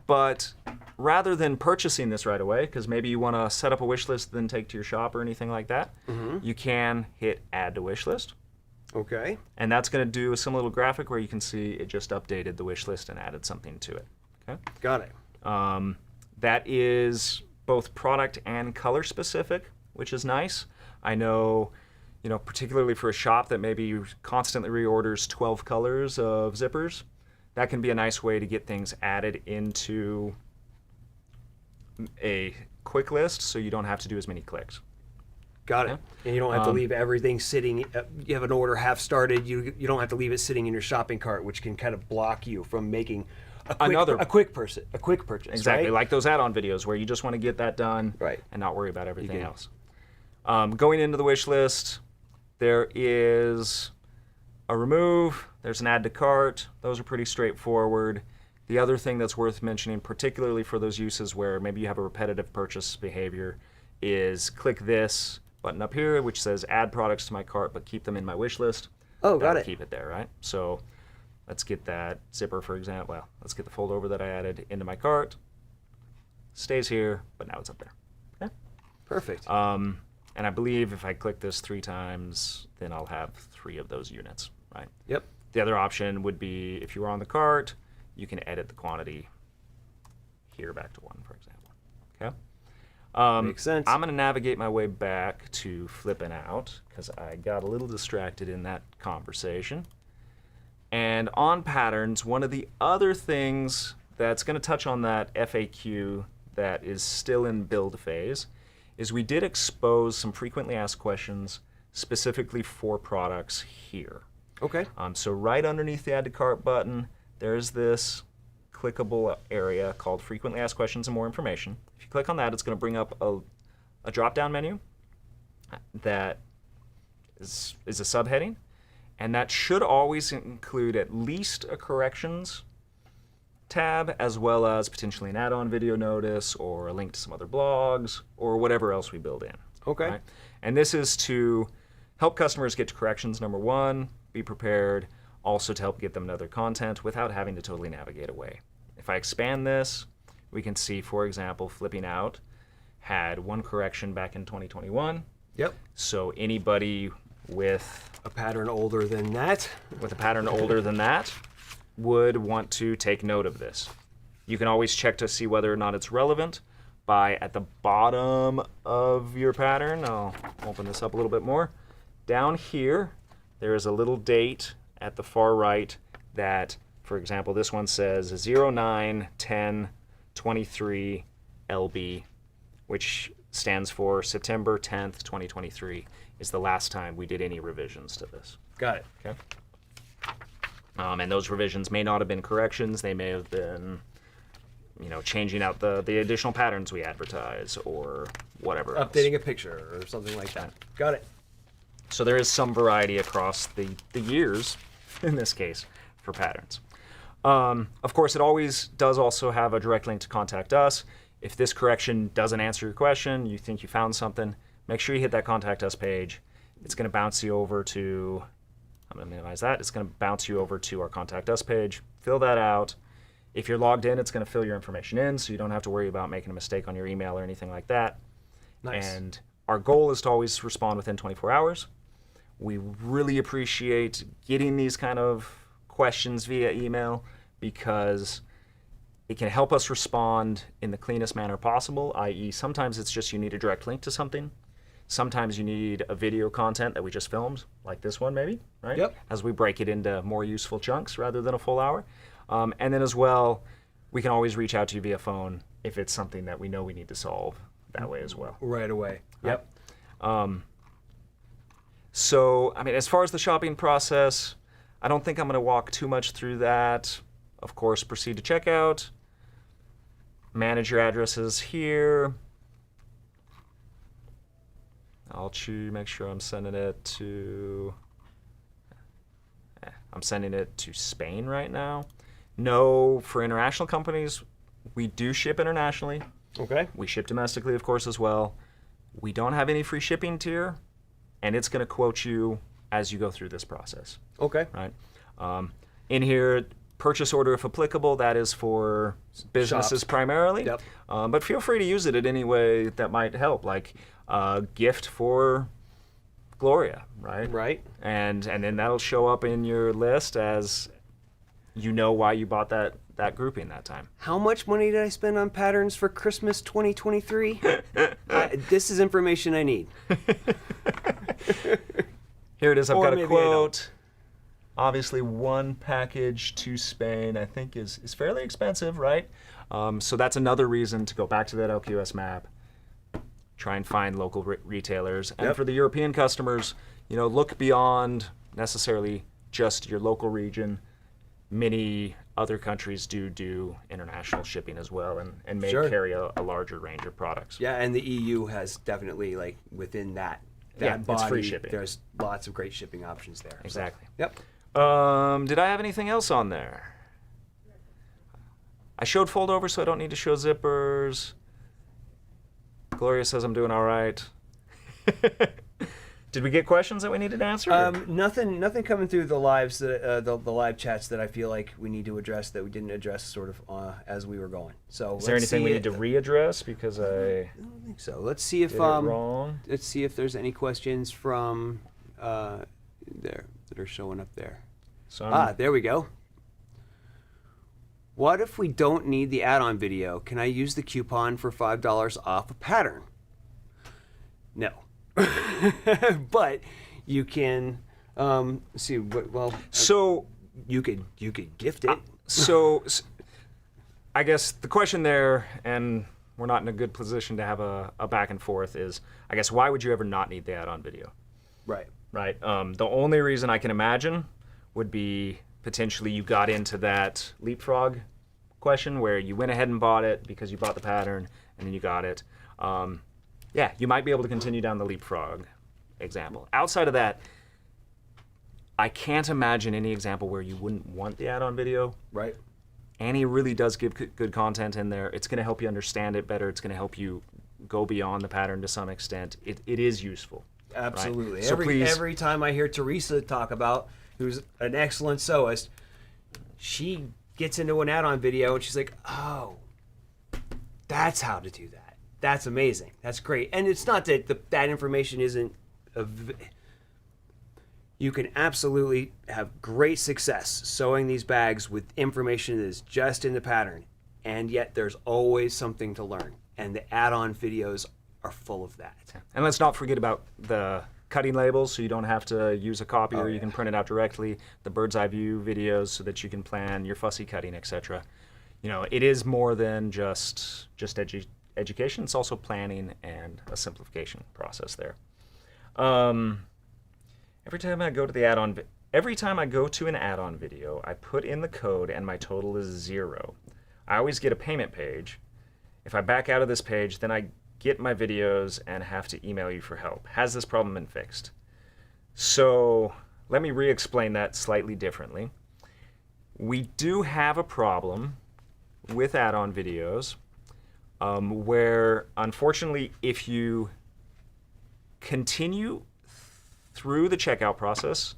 But rather than purchasing this right away, because maybe you want to set up a wish list then take to your shop or anything like that, you can hit Add to Wish List. Okay. And that's going to do some little graphic where you can see it just updated the wish list and added something to it. Okay. Got it. That is both product and color specific, which is nice. I know, particularly for a shop that maybe constantly reorders 12 colors of zippers, that can be a nice way to get things added into a quick list so you don't have to do as many clicks. Got it. And you don't have to leave everything sitting. You have an order half started. You don't have to leave it sitting in your shopping cart, which can kind of block you from making a quick purchase. Exactly, right? like those add-on videos where you just want to get that done and not worry about everything else. Going into the wish list, there is a remove, there's an add to cart. Those are pretty straightforward. The other thing that's worth mentioning, particularly for those uses where maybe you have a repetitive purchase behavior, is click this button up here, which says add products to my cart, but keep them in my wish list. Oh, got it. Keep it there, right? So let's get that zipper, for example. Well, let's get the fold over that I added into my cart. Stays here, but now it's up there. Okay. Perfect. And I believe if I click this 3 times, then I'll have 3 of those units, right? Yep. The other option would be if you were on the cart, you can edit the quantity here back to 1, for example. Okay. Makes sense. I'm going to navigate my way back to flipping out because I got a little distracted in that conversation. And on patterns, one of the other things that's going to touch on that FAQ that is still in build phase is we did expose some frequently asked questions specifically for products here. Okay. So right underneath the Add to Cart button, there's this clickable area called Frequently Asked Questions and More Information. If you click on that, it's going to bring up a drop-down menu that is a subheading, and that should always include at least a corrections tab, as well as potentially an add-on video notice or a link to some other blogs or whatever else we build in. Okay. Right? And this is to help customers get to corrections, number 1, be prepared, also to help get them to other content without having to totally navigate away. If I expand this, we can see, for example, Flipping Out had 1 correction back in 2021. Yep. So anybody with a pattern older than that would want to take note of this. You can always check to see whether or not it's relevant by at the bottom of your pattern. I'll open this up a little bit more. Down here, there is a little date at the far right that, for example, this one says 09/10/23 LB, which stands for September 10th, 2023, is the last time we did any revisions to this. Got it. Okay. And those revisions may not have been corrections. They may have been, changing out the additional patterns we advertise or whatever Updating else. a picture or something like that. Got it. So there is some variety across the years, in this case, for patterns. Of course, it always does also have a direct link to contact us. If this correction doesn't answer your question, you think you found something, make sure you hit that contact us page. It's going to bounce you over to, I'm going to minimize that. It's going to bounce you over to our contact us page. Fill that out. If you're logged in, it's going to fill your information in, so you don't have to worry about making a mistake on your email or anything like that. Nice. And our goal is to always respond within 24 hours. We really appreciate getting these kind of questions via email because it can help us respond in the cleanest manner possible, i.e. sometimes it's just you need a direct link to something. Sometimes you need a video content that we just filmed, like this one maybe, right? Yep. As we break it into more useful chunks rather than a full hour. And then as well, we can always reach out to you via phone if it's something that we know we need to solve that way as well. Right away. Yep. So, as far as the shopping process, I don't think I'm going to walk too much through that. Of course, proceed to checkout. Manage your addresses here. I'll make sure I'm sending it to... I'm sending it to Spain right now. No, for international companies, we do ship internationally. Okay. We ship domestically, of course, as well. We don't have any free shipping tier, and it's going to quote you as you go through this process. Okay. Right. In here, purchase order if applicable. That is for businesses Shops. Primarily. Yep. But feel free to use it in any way that might help, like gift for Gloria, right? Right. And then that'll show up in your list as you know why you bought that grouping that time. How much money did I spend on patterns for Christmas 2023? This is information I need. Here it is. I've Or got a maybe I quote. Obviously, one package to Spain, I think, is fairly expensive, right? So that's another reason to go back to that LQS map, try and find local retailers. And Yep. for the European customers, look beyond necessarily just your local region. Many other countries do international shipping as well, and may Sure. carry a larger range of products. Yeah, and the EU has definitely, like, within that Yeah, body, it's free shipping. There's lots of great shipping options there. So, Exactly. yep. Did I have anything else on there? I showed foldovers, so I don't need to show zippers. Gloria says I'm doing all right. Did we get questions that we needed to answer? Nothing coming through the lives, the live chats that I feel like we need to address that we didn't address sort of as we were going. So Is there anything we need to readdress because I don't think so. Let's see if did it wrong? let's see if there's any questions from there that are showing up there. So I'm- There we go. What if we don't need the add-on video? Can I use the coupon for $5 off a pattern? No. But you can see. Well, so you could gift it. so I guess the question there, and we're not in a good position to have a back and forth, is I guess why would you ever not need the add-on video? Right. Right. The only reason I can imagine would be potentially you got into that leapfrog question where you went ahead and bought it because you bought the pattern and then you got it. Yeah, you might be able to continue down the leapfrog example. Outside of that, I can't imagine any example where you wouldn't want the add-on video. Right. Annie really does give good content in there. It's going to help you understand it better. It's going to help you go beyond the pattern to some extent. It is useful. Absolutely. Right? So Every time I hear Teresa talk about, who's an excellent sewist, she gets into an add-on video and she's like, oh, that's how to do that. That's amazing. That's great. And it's not that that information isn't... You can absolutely have great success sewing these bags with information that is just in the pattern, and yet there's always something to learn. And the add-on videos are full of that. And let's not forget about the cutting labels, so you don't have to use a copy or you can print it out directly. The bird's eye view videos so that you can plan your fussy cutting, etc. It is more than just education. It's also planning and a simplification process there. Every time I go to an add-on video, I put in the code and my total is 0. I always get a payment page. If I back out of this page, then I get my videos and have to email you for help. Has this problem been fixed? So let me re-explain that slightly differently. We do have a problem with add-on videos where, unfortunately, if you continue through the checkout process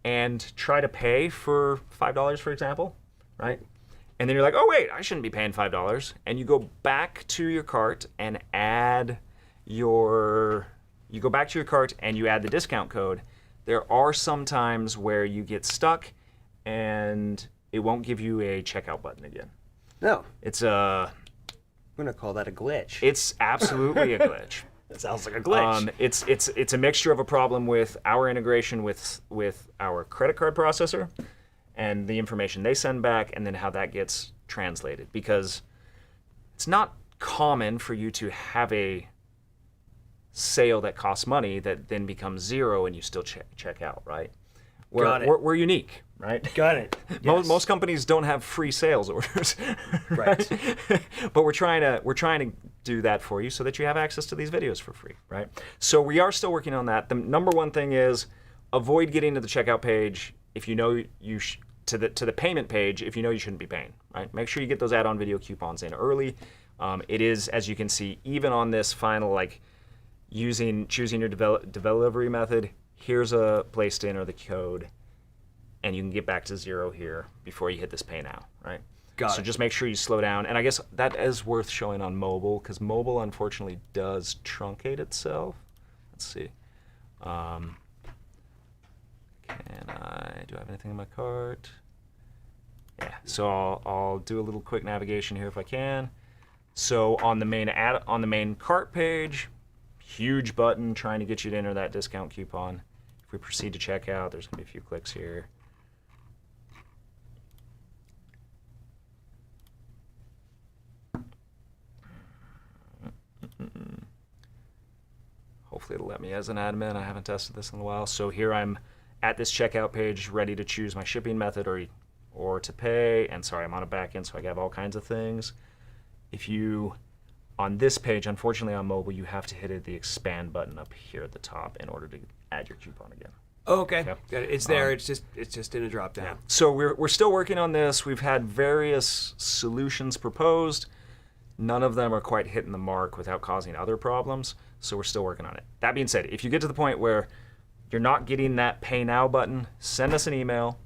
and try to pay for $5, for example, right? And then you're like, oh wait, I shouldn't be paying $5. And you go back to your cart and you go back to your cart and you add the discount code. There are some times where you get stuck and it won't give you a checkout button again. No. I'm going to call that a glitch. It's absolutely a glitch. It sounds like a glitch. It's a mixture of a problem with our integration with our credit card processor and the information they send back, and then how that gets translated. Because it's not common for you to have a sale that costs money that then becomes 0 and you still check out, right? Got it. We're unique, right? Got it. Most companies don't have free sales orders, Right. But we're trying to do that for you so that you have access to these videos for free, right? So we are still working on that. The number one thing is avoid getting to the checkout page if you know to the payment page if you know you shouldn't be paying, right? Make sure you get those add-on video coupons in early. It is, as you can see, even on this final, like choosing your delivery method, here's a place to enter the code, and you can get back to 0 here before you hit this pay now, right? So just make sure you slow down. And I guess that is worth showing on mobile, because mobile unfortunately does truncate itself. Let's see. Do I have anything in my cart? Yeah, so I'll do a little quick navigation here if I can. So on the main cart page, huge button trying to get you to enter that discount coupon. If we proceed to checkout, there's gonna be a few clicks here. Hopefully it'll let me as an admin. I haven't tested this in a while. So here I'm at this checkout page, ready to choose my shipping method or to pay. And sorry, I'm on a back end, so I have all kinds of things. If you, on this page, unfortunately on mobile, you have to hit the expand button up here at the top in order to add your coupon again. Oh, okay. Yep. It's there. It's just in a drop down. Yeah. So we're still working on this. We've had various solutions proposed. None of them are quite hitting the mark without causing other problems. So we're still working on it. That being said, if you get to the point where you're not getting that pay now button, send us an email.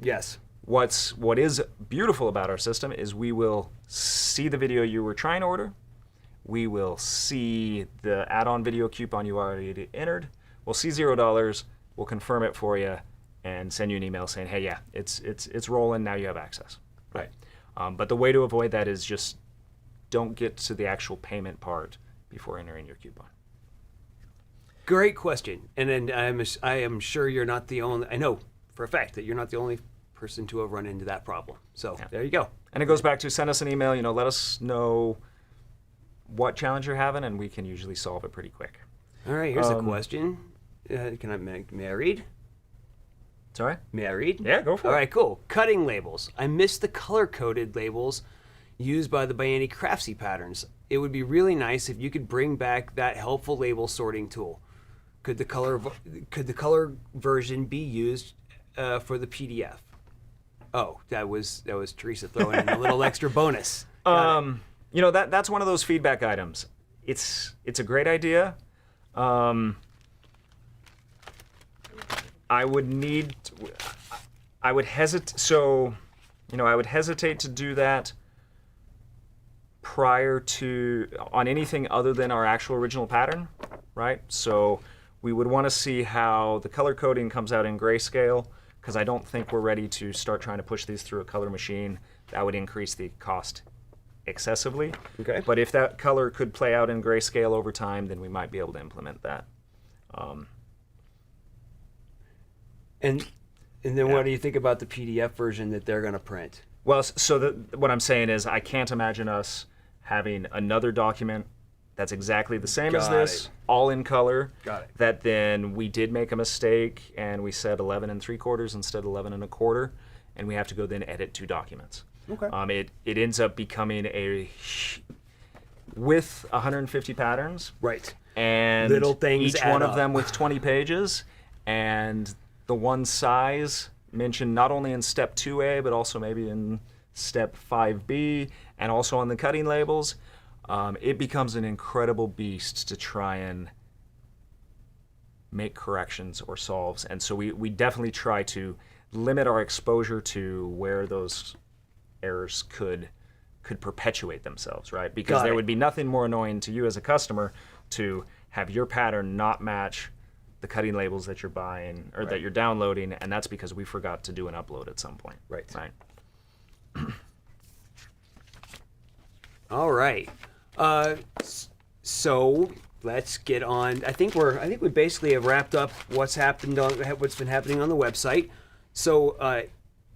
Yes. What is beautiful about our system is we will see the video you were trying to order. We will see the add-on video coupon you already entered. We'll see $0. We'll confirm it for you and send you an email saying, hey, yeah, it's rolling. Now you have access. Right. But the way to avoid that is just don't get to the actual payment part before entering your coupon. Great question. And then I am sure you're not the only. I know for a fact that you're not the only person to have run into that problem. So There you go. And it goes back to send us an email. Let us know what challenge you're having, and we can usually solve it pretty quick. All right. Here's a question. Can I make married? Sorry? Married? Yeah, go for it. All right, cool. Cutting labels. I miss the color-coded labels used by the ByAnnie Craftsy patterns. It would be really nice if you could bring back that helpful label sorting tool. Could the color version be used for the PDF? Oh, that was Teresa throwing in a little extra bonus. That's one of those feedback items. It's a great idea. I would hesitate. So, I would hesitate to do that prior to on anything other than our actual original pattern, right? So we would want to see how the color coding comes out in grayscale, because I don't think we're ready to start trying to push these through a color machine. That would increase the cost excessively. Okay. But if that color could play out in grayscale over time, then we might be able to implement that. And then what do you think about the PDF version that they're going to print? Well, so what I'm saying is I can't imagine us having another document that's exactly the same as this, all in color. Got it. That then we did make a mistake and we said 11 3/4 instead of 11 1/4, and we have to go then edit 2 documents. Okay. It ends up becoming with 150 patterns. Right. And little things each add one up. of them with 20 pages, and the one size mentioned not only in step 2A but also maybe in step 5B and also on the cutting labels. It becomes an incredible beast to try and make corrections or solves, and so we definitely try to limit our exposure to where those errors could perpetuate themselves, right? Because there would be nothing more annoying to you as a customer to have your pattern not match the cutting labels that you're buying or that you're downloading, and that's because we forgot to do an upload at some point. Right. Right. All right. So let's get on. I think we basically have wrapped up what's been happening on the website. So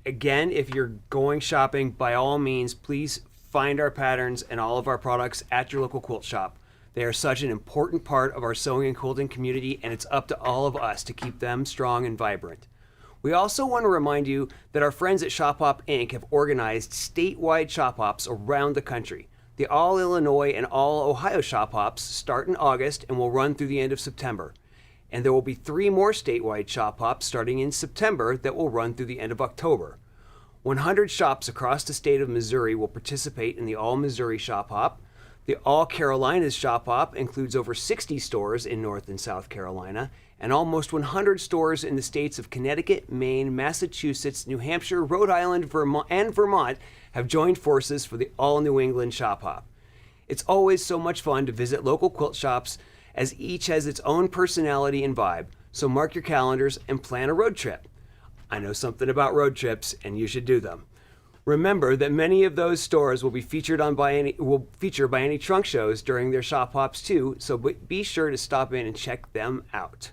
again, if you're going shopping, by all means, please find our patterns and all of our products at your local quilt shop. They are such an important part of our sewing and quilting community, and it's up to all of us to keep them strong and vibrant. We also want to remind you that our friends at Shop Hop Inc. have organized statewide shop hops around the country. The All Illinois and All Ohio shop hops start in August and will run through the end of September. And there will be 3 more statewide shop hops starting in September that will run through the end of October. 100 shops across the state of Missouri will participate in the All Missouri Shop Hop. The All Carolinas Shop Hop includes over 60 stores in North and South Carolina and almost 100 stores in the states of Connecticut, Maine, Massachusetts, New Hampshire, Rhode Island, and Vermont have joined forces for the All New England Shop Hop. It's always so much fun to visit local quilt shops as each has its own personality and vibe, so mark your calendars and plan a road trip. I know something about road trips, and you should do them. Remember that many of those stores will feature ByAnnie trunk shows during their shop hops too, so be sure to stop in and check them out.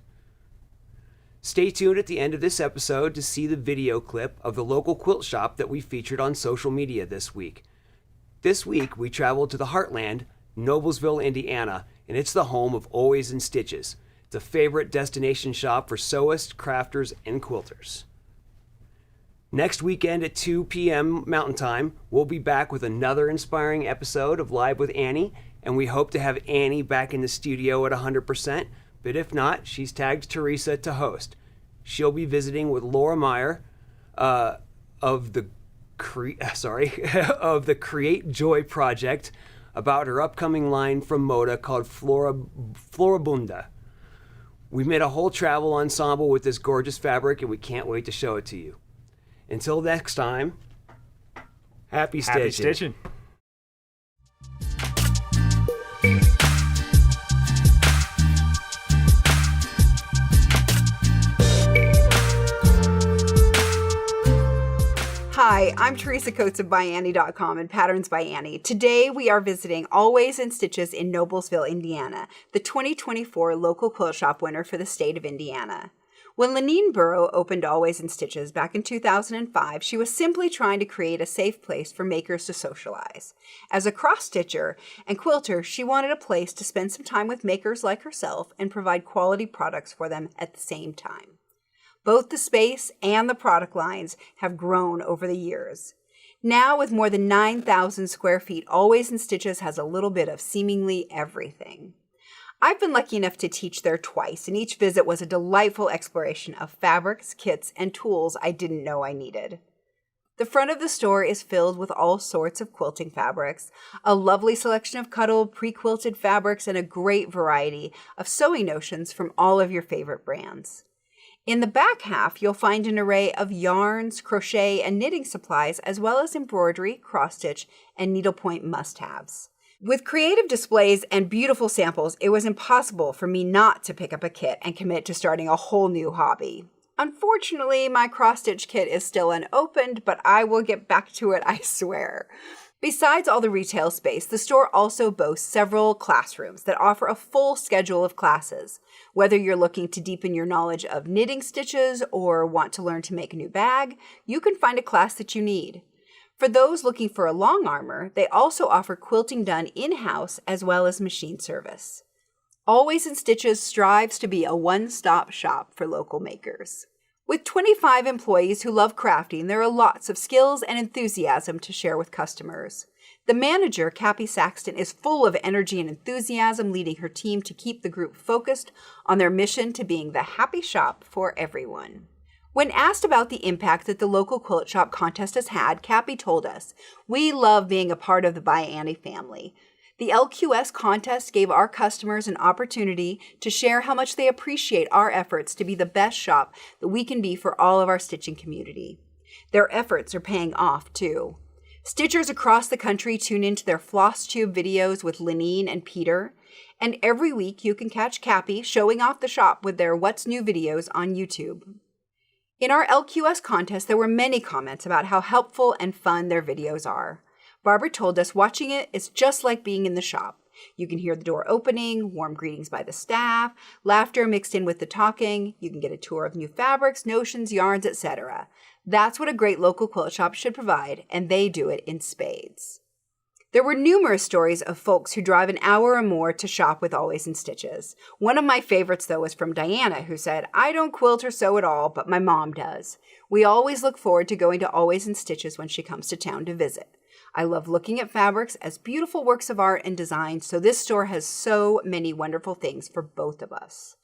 Stay tuned at the end of this episode to see the video clip of the local quilt shop that we featured on social media this week. This week we traveled to the heartland, Noblesville, Indiana, and it's the home of Always in Stitches. It's a favorite destination shop for sewists, crafters, and quilters. Next weekend at 2 p.m. Mountain Time, we'll be back with another inspiring episode of Live with Annie, and we hope to have Annie back in the studio at 100%, but if not, she's tagged Teresa to host. She'll be visiting with Laura Meyer of the Create Joy Project about her upcoming line from Moda called Floribunda. We made a whole travel ensemble with this gorgeous fabric, and we can't wait to show it to you. Until next time, happy stitching. Happy stitching. Hi, I'm Teresa Coates of ByAnnie.com and Patterns by Annie. Today we are visiting Always in Stitches in Noblesville, Indiana, the 2024 local quilt shop winner for the state of Indiana. When Lenine Burrow opened Always in Stitches back in 2005, she was simply trying to create a safe place for makers to socialize. As a cross-stitcher and quilter, she wanted a place to spend some time with makers like herself and provide quality products for them at the same time. Both the space and the product lines have grown over the years. Now, with more than 9,000 square feet, Always in Stitches has a little bit of seemingly everything. I've been lucky enough to teach there twice, and each visit was a delightful exploration of fabrics, kits, and tools I didn't know I needed. The front of the store is filled with all sorts of quilting fabrics, a lovely selection of cuddled, pre-quilted fabrics, and a great variety of sewing notions from all of your favorite brands. In the back half, you'll find an array of yarns, crochet, and knitting supplies, as well as embroidery, cross-stitch, and needlepoint must-haves. With creative displays and beautiful samples, it was impossible for me not to pick up a kit and commit to starting a whole new hobby. Unfortunately, my cross-stitch kit is still unopened, but I will get back to it, I swear. Besides all the retail space, the store also boasts several classrooms that offer a full schedule of classes. Whether you're looking to deepen your knowledge of knitting stitches or want to learn to make a new bag, you can find a class that you need. For those looking for a long armor, they also offer quilting done in-house as well as machine service. Always in Stitches strives to be a one-stop shop for local makers. With 25 employees who love crafting, there are lots of skills and enthusiasm to share with customers. The manager, Cappy Saxton, is full of energy and enthusiasm, leading her team to keep the group focused on their mission to being the happy shop for everyone. When asked about the impact that the local quilt shop contest has had, Cappy told us, "We love being a part of the ByAnnie family. The LQS contest gave our customers an opportunity to share how much they appreciate our efforts to be the best shop that we can be for all of our stitching community. Their efforts are paying off, too. Stitchers across the country tune into their floss tube videos with Lenine and Peter, and every week you can catch Cappy showing off the shop with their What's New videos on YouTube. In our LQS contest, there were many comments about how helpful and fun their videos are. Barbara told us watching it is just like being in the shop. You can hear the door opening, warm greetings by the staff, laughter mixed in with the talking. You can get a tour of new fabrics, notions, yarns, etc. That's what a great local quilt shop should provide, and they do it in spades. There were numerous stories of folks who drive an hour or more to shop with Always in Stitches. One of my favorites, though, was from Diana, who said, "I don't quilt or sew at all, but my mom does. We always look forward to going to Always in Stitches when she comes to town to visit. I love looking at fabrics as beautiful works of art and design, so this store has so many wonderful things for both of us."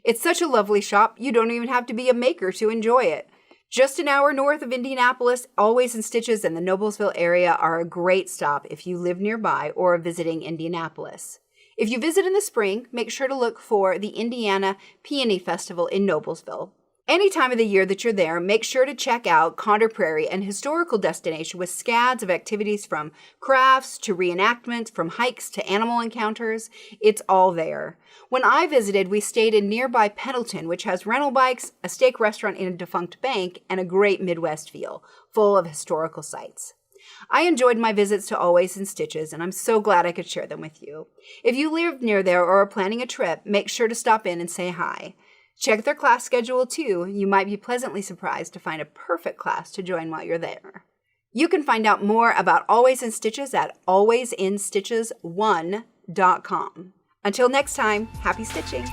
It's such a lovely shop, you don't even have to be a maker to enjoy it. Just an hour north of Indianapolis, Always in Stitches and the Noblesville area are a great stop if you live nearby or are visiting Indianapolis. If you visit in the spring, make sure to look for the Indiana Peony Festival in Noblesville. Any time of the year that you're there, make sure to check out Conder Prairie, an historical destination with scads of activities from crafts to reenactments, from hikes to animal encounters. It's all there. When I visited, we stayed in nearby Pendleton, which has rental bikes, a steak restaurant in a defunct bank, and a great Midwest feel, full of historical sites. I enjoyed my visits to Always in Stitches, and I'm so glad I could share them with you. If you live near there or are planning a trip, make sure to stop in and say hi. Check their class schedule too. You might be pleasantly surprised to find a perfect class to join while you're there. You can find out more about Always in Stitches at alwaysinstitches1.com. Until next time, happy stitching!